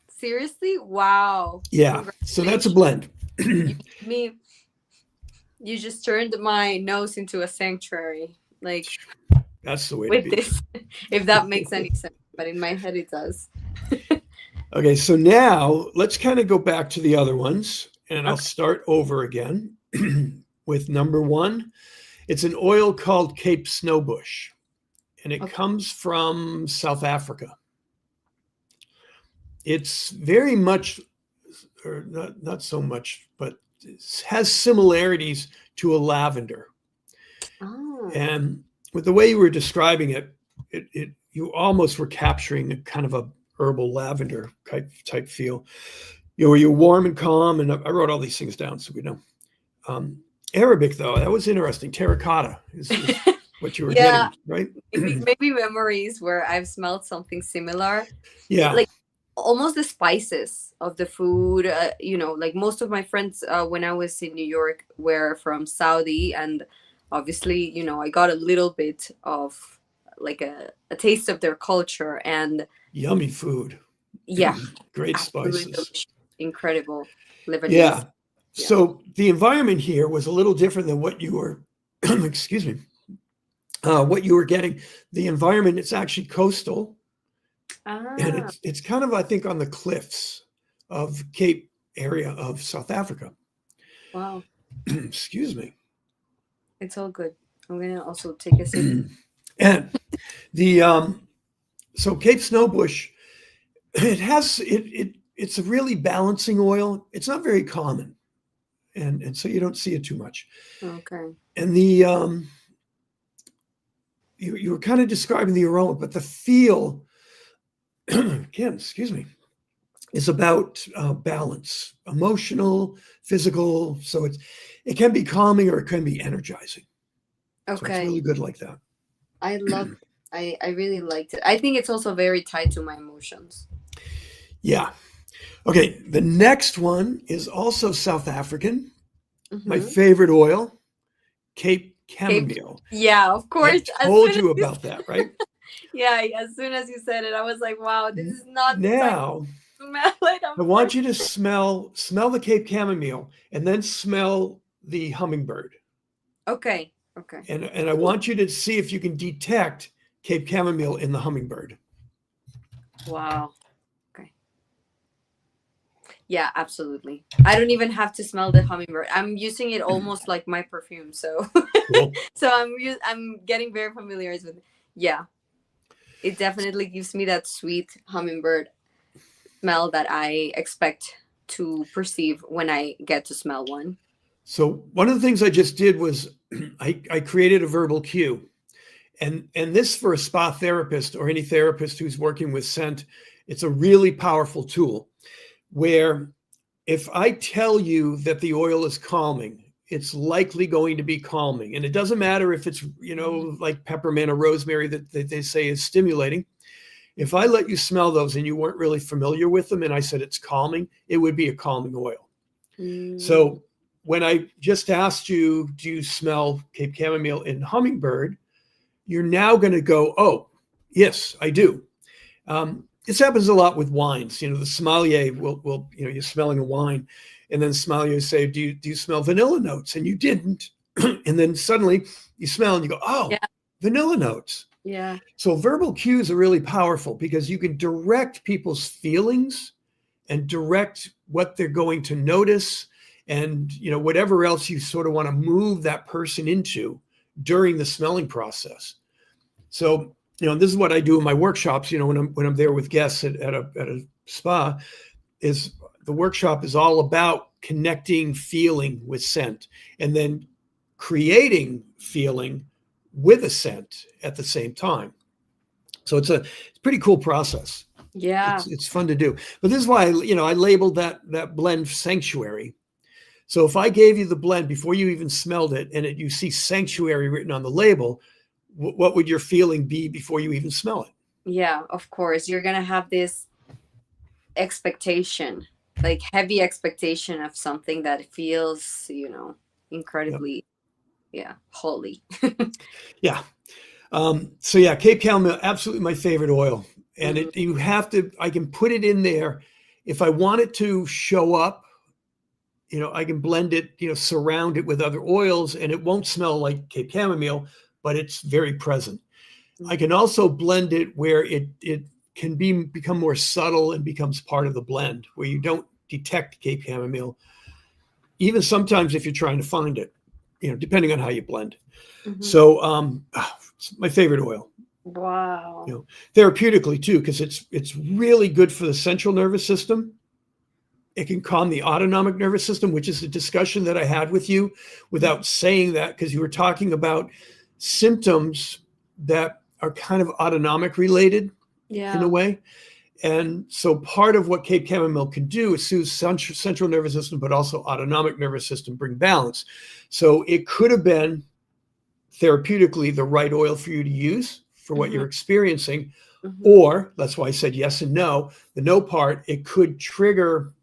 seriously wow. Yeah. So that's a blend. You just turned my nose into a sanctuary. Like that's the way with to be. This, if that makes any sense, but in my head it does. Okay, so now let's kind of go back to the other ones, and I'll start over again with number 1. It's an oil called Cape Snowbush, and it comes from South Africa. It's very much, or not so much, but it has similarities to a lavender. Oh. And with the way you were describing it, you almost were capturing a kind of a herbal lavender type feel. Where you're warm and calm, and I wrote all these things down so we know. Arabic, though, that was interesting. Terracotta is what you were getting, right? Maybe memories where I've smelled something similar. Yeah. Like almost the spices of the food. Like most of my friends when I was in New York were from Saudi, and obviously, I got a little bit of like a taste of their culture and yummy food. Yeah. Great spices. Delicious. Incredible. Lebanese. Yeah. So the environment here was a little different than what you were, excuse me, what you were getting. The environment, it's actually coastal. And it's kind of, I think, on the cliffs of Cape area of South Africa. Wow. Excuse me. It's all good. I'm going to also take a sip. And the, so Cape Snowbush, it's a really balancing oil. It's not very common. And so you don't see it too much. Okay. And the you were kind of describing the aroma, but the feel, again, excuse me, is about balance, emotional, physical. So it can be calming or it can be energizing. Okay. So it's really good like that. I love it. I really liked it. I think it's also very tied to my emotions. Yeah. Okay, the next one is also South African. Mm-hmm. My favorite oil, Cape Chamomile. Yeah, of course. I told you about that, right? Yeah, as soon as you said it, I was like, wow, this is not now. Smell it. I want you to smell the Cape Chamomile and then smell the hummingbird. Okay. And I want you to see if you can detect Cape Chamomile in the hummingbird. Wow. Yeah, absolutely. I don't even have to smell the hummingbird. I'm using it almost like my perfume. So, cool. So I'm getting very familiar with it. Yeah, it definitely gives me that sweet hummingbird smell that I expect to perceive when I get to smell one. So one of the things I just did was I created a verbal cue, and this for a spa therapist or any therapist who's working with scent, it's a really powerful tool. Where if I tell you that the oil is calming, it's likely going to be calming. And it doesn't matter if it's, like peppermint or rosemary that they say is stimulating. If I let you smell those and you weren't really familiar with them and I said it's calming, it would be a calming oil. So when I just asked you, do you smell Cape Chamomile in hummingbird? You're now going to go, oh, yes, I do. This happens a lot with wines. The sommelier will you're smelling a wine, and then the sommelier say, do you smell vanilla notes? And you didn't. And then suddenly you smell and you go, oh, yeah. Vanilla notes. Yeah. So verbal cues are really powerful because you can direct people's feelings and direct what they're going to notice. and whatever else you sort of want to move that person into during the smelling process. So this is what I do in my workshops. When I'm there with guests at a spa, is the workshop is all about connecting feeling with scent, and then creating feeling with a scent at the same time. So it's a pretty cool process. Yeah. It's fun to do. But this is why I labeled that blend Sanctuary. So if I gave you the blend before you even smelled it, and you see Sanctuary written on the label, what would your feeling be before you even smell it? Yeah, of course. You're gonna have this expectation, like heavy expectation of something that feels, Yep. incredibly, yeah, holy. Yeah. So yeah, Cape Chamomile, absolutely my favorite oil. And Mhm. I can put it in there. If I want it to show up, I can blend it, surround it with other oils, and it won't smell like Cape Chamomile, but it's very present. I can also blend it where it can become more subtle and becomes part of the blend, where you don't detect Cape Chamomile, even sometimes if you're trying to find it, depending on how you blend. Mhm. So it's my favorite oil. Wow. Therapeutically too, because it's really good for the central nervous system. It can calm the autonomic nervous system, which is a discussion that I had with you without saying that, because you were talking about symptoms that are kind of autonomic related in a Yeah. way. And so part of what Cape Chamomile can do is soothe central nervous system, but also autonomic nervous system, bring balance. So it could have been therapeutically the right oil for you to use for what Mhm. you're experiencing. Mhm. Or that's why I said yes and no. The no part, it could trigger,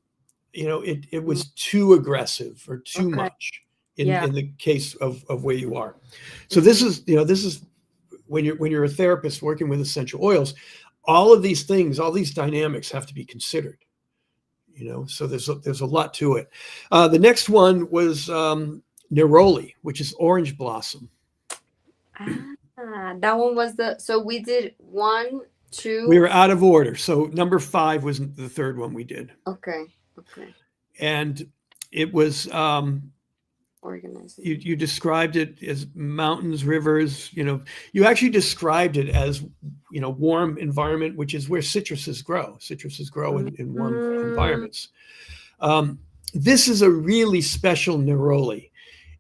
it Mm. was too aggressive or too Okay. much Yeah. in the case of where you are. So Mhm. this is when you're a therapist working with essential oils, all of these things, all these dynamics have to be considered. So there's a lot to it. The next one was neroli, which is orange blossom. That one was so we did one, We two. were out of order. So number 5 was the third one we did. Okay. Okay. And it was, Organizing. you described it as mountains, rivers, you actually described it as, warm environment, which is where citruses grow. Citruses grow in warm Mm, environments. Um, this is a really special neroli.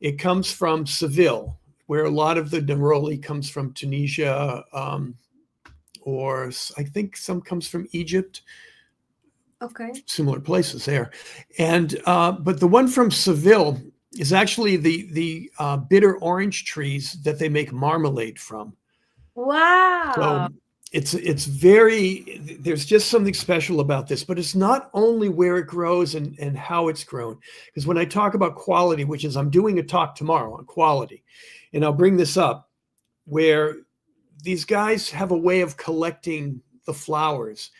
It comes from Seville, where a lot of the neroli comes from Tunisia, or I think some comes from Egypt, okay. similar places there. And but the one from Seville is actually the bitter orange trees that they make marmalade from. Wow. So it's very, there's just something special about this, but it's not only where it grows and how it's grown. Because when I talk about quality, which is I'm doing a talk tomorrow on quality, and I'll bring this up, where these guys have a way of collecting the flowers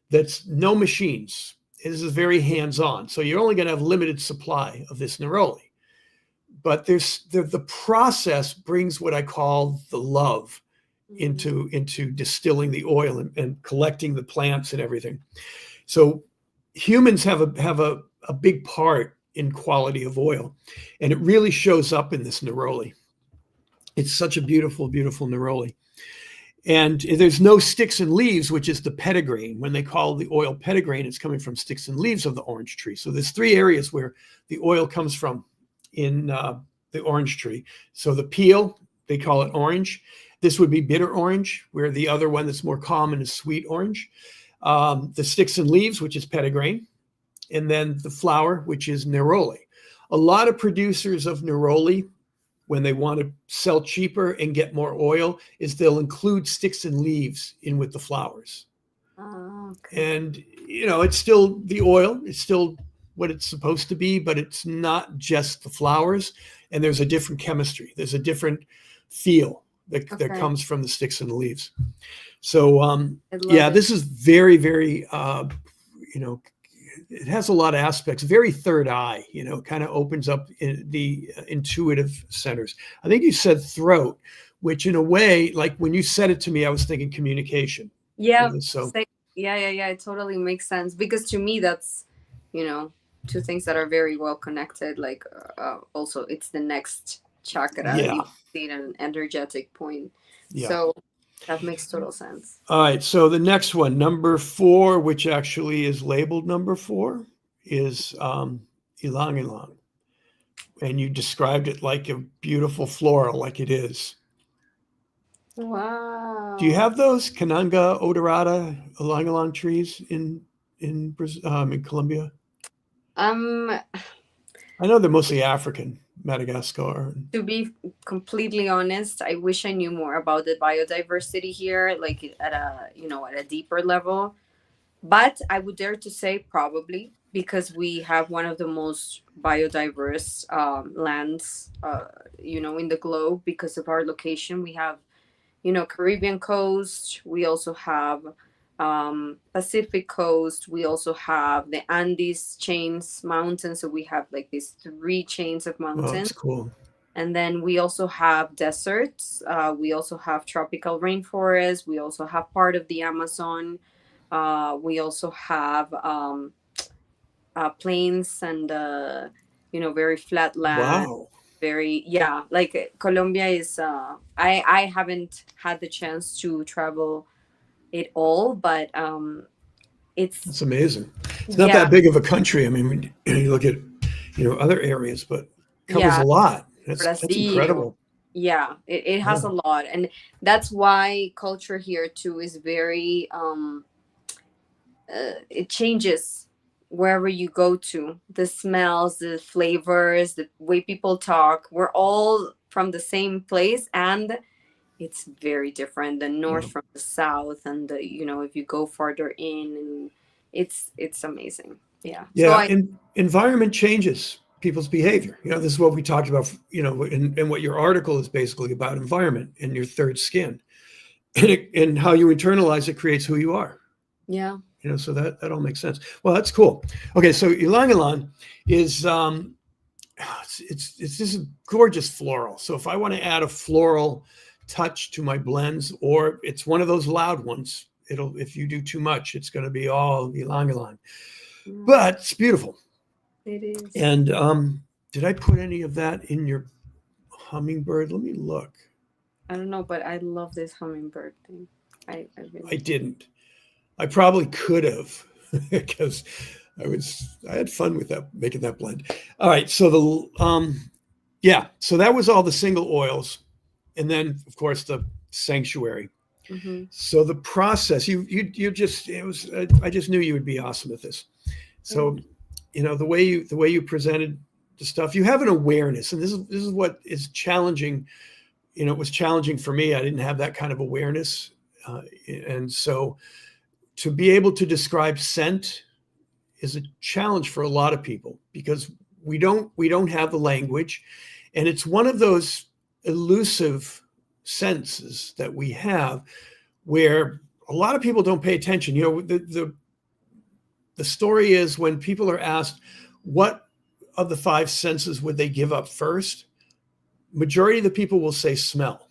that's no machines. This is very hands-on. So you're only going to have limited supply of this neroli. But there's the process brings what I call the love Mm, into distilling the oil and collecting the plants and everything. So humans have a big part in quality of oil, and it really shows up in this neroli. It's such a beautiful, beautiful neroli. And there's no sticks and leaves, which is the petitgrain. When they call the oil petitgrain, it's coming from sticks and leaves of the orange tree. So there's 3 areas where the oil comes from in the orange tree. So the peel, they call it orange. This would be bitter orange, where the other one that's more common is sweet orange. The sticks and leaves, which is petitgrain, and then the flower, which is neroli. A lot of producers of neroli, when they want to sell cheaper and get more oil, is they'll include sticks and leaves in with the flowers. okay. And it's still the oil, it's still what it's supposed to be, but it's not just the flowers. And there's a different chemistry, there's a different feel that Okay. comes from the sticks and the leaves. So I love yeah, it. this is very, very you know it has a lot of aspects, very third eye, kind of opens up in the intuitive centers. I think you said throat, which in a way, like when you said it to me, I was thinking communication. Yeah. So Say, yeah. Yeah. Yeah. It totally makes sense because to me, that's, you know, two things that are very well connected. Like also, it's the next chakra. You Yeah. see it an energetic point. Yeah. So that makes total sense. All right. So the next one, number 4, which actually is labeled number 4, is ylang ylang. And you described it like a beautiful floral, like it is. Do you Wow. have those Cananga odorata ylang ylang trees in Colombia? Um, I know they're mostly African, Madagascar. to be completely honest, I wish I knew more about the biodiversity here, like at a at a deeper level. But I would dare to say probably because we have one of the most biodiverse lands, in the globe because of our location. We have, Caribbean coast. We also have Pacific coast. We also have the Andes chains mountains. So we have like these three chains of Oh, mountains. it's cool. And then we also have deserts. We also have tropical rainforests. We also have part of the Amazon. We also have plains and very flat land. Wow. Very, yeah. Like Colombia is. I haven't had the chance to travel it all, but it's That's amazing. It's not yeah, that big of a country. I mean, when you look at other areas, but covers a yeah. lot. That's Brazil. incredible. Yeah, it has Yeah. a lot, and that's why culture here too is very it changes wherever you go to. The smells, the flavors, the way people talk, we're all from the same place, and it's very different, the north Yeah. from the south, and if you go farther in, and it's amazing. Yeah, so Yeah. I And environment changes people's behavior. This is what we talked about, and what your article is basically about: environment and your third skin, and how you internalize it creates who you are. yeah. So that all makes sense. Well, that's cool. Okay, so ylang ylang is it's just a gorgeous floral. So if I want to add a floral touch to my blends, or it's one of those loud ones, if you do too much, it's going to be all ylang ylang. Yeah, But it's beautiful. it is. And did I put any of that in your hummingbird? Let me look. I don't know, but I love this hummingbird thing. I I really didn't. I probably could have because I had fun with that, making that blend. All right, so so that was all the single oils, and then of course the sanctuary. do. Mm-hmm. So the process, you just it was I just knew you would be awesome at this. Thank So the way you presented the stuff, you have an awareness, and this is what is challenging. It was challenging for me. I didn't have that kind of awareness, and so to be able to describe scent is a challenge for a lot of people because we don't have the language, and it's one of those elusive senses that we have where a lot of people don't pay attention. The story is when people are asked what of the five senses would they give up first, majority of the people will say smell.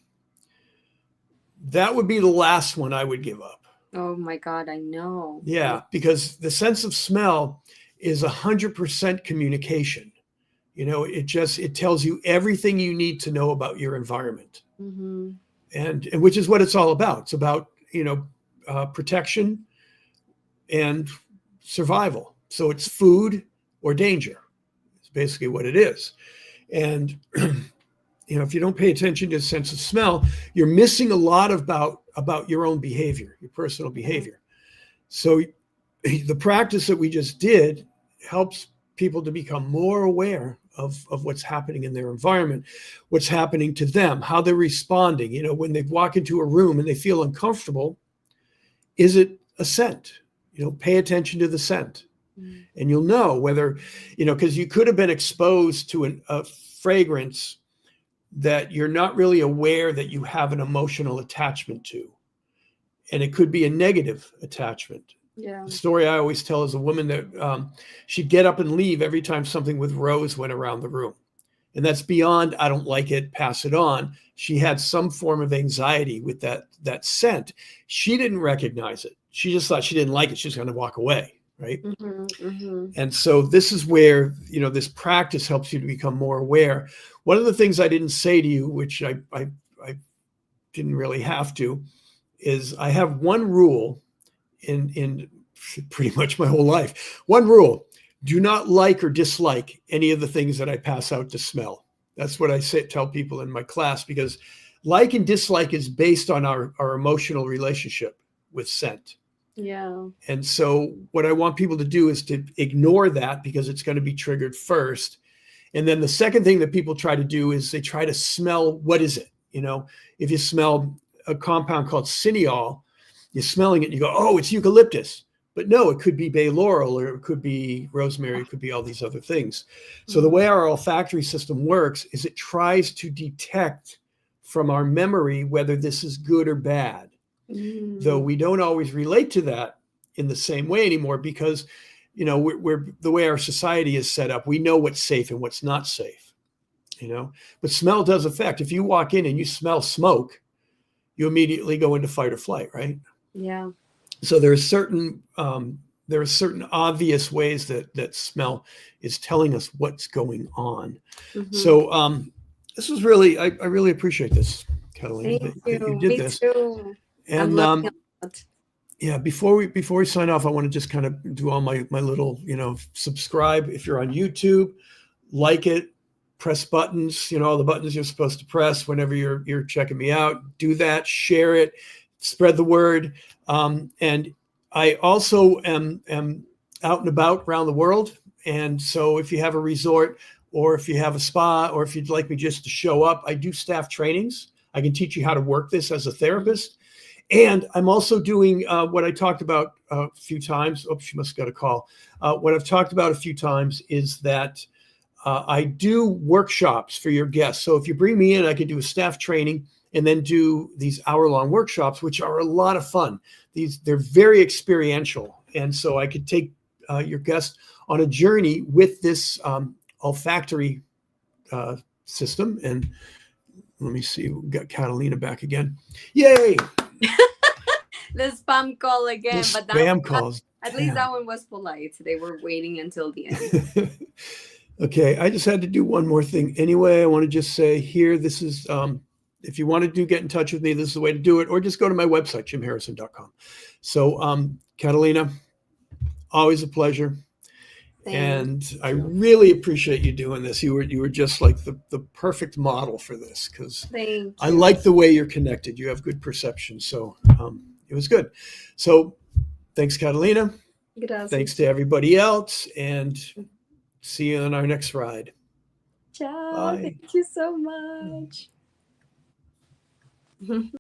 That would be the last one I would give up. Oh my God, I know. Yeah, because the sense of smell is 100% communication. It tells you everything you need to know about your environment, Mm-hmm. and which is what it's all about. It's about protection and survival. So it's food or danger. It's basically what it is. And if you don't pay attention to the sense of smell, you're missing a lot about your own behavior, your personal behavior. So the practice that we just did helps people to become more aware of what's happening in their environment, what's happening to them, how they're responding. When they walk into a room and they feel uncomfortable, is it a scent? Pay attention to the scent. Mm. And you'll know whether, because you could have been exposed to a fragrance that you're not really aware that you have an emotional attachment to. And it could be a negative attachment. Yeah. The story I always tell is a woman that she'd get up and leave every time something with rose went around the room. And that's beyond, I don't like it, pass it on. She had some form of anxiety with that scent. She didn't recognize it. She just thought she didn't like it. She was going to walk away. right? Mm-hmm. And so this is where, this practice helps you to become more aware. One of the things I didn't say to you, which I didn't really have to, is I have one rule in pretty much my whole life. One rule: do not like or dislike any of the things that I pass out to smell. That's what I tell people in my class, because like and dislike is based on our emotional relationship with scent. Yeah. And so what I want people to do is to ignore that, because it's going to be triggered first. And then the second thing that people try to do is they try to smell, what is it? If you smell a compound called cineol, you're smelling it and you go, oh, it's eucalyptus. But no, it could be bay laurel, or it could be rosemary, it could be all these other things. So the way our olfactory system works is it tries to detect from our memory whether this is good or bad. Though we don't always relate to that in the same way anymore, because we're the way our society is set up, we know what's safe and what's not safe. But smell does affect. If you walk in and you smell smoke, you immediately go into fight or flight, right? Yeah. So there are certain obvious ways that smell is telling us what's going on. Mm-hmm. So this was really, I really appreciate this, Catalina, Thank that you you. did Me this. too. I'm And learning a lot. yeah, before we sign off, I want to just kind of do all my little, subscribe if you're on YouTube, like it, press buttons, all the buttons you're supposed to press whenever you're checking me out. Do that, share it, spread the word. And I also am out and about around the world. And so if you have a resort, or if you have a spa, or if you'd like me just to show up, I do staff trainings. I can teach you how to work this as a therapist. And I'm also doing what I talked about a few times. Oh, she must have got a call. What I've talked about a few times is that I do workshops for your guests. So if you bring me in, I can do a staff training and then do these hour-long workshops, which are a lot of fun. They're very experiential. And so I could take your guest on a journey with this olfactory system. And let me see, we've got Catalina back again. Yay! The spam call again, The but spam calls. at least that one was polite. They were waiting until the end. Okay, I just had to do one more thing anyway. I want to just say here, this is, if you want to get in touch with me, this is the way to do it, or just go to my website, jimmharrison.com. So, Catalina, always a pleasure. And I really appreciate you doing this. You were just like the perfect model for this, because I like the way you're connected. You have good perception. So it was good. So thanks, Catalina. Gracias. Thanks to everybody else. And see you on our next ride. Ciao. Bye. Thank you so much.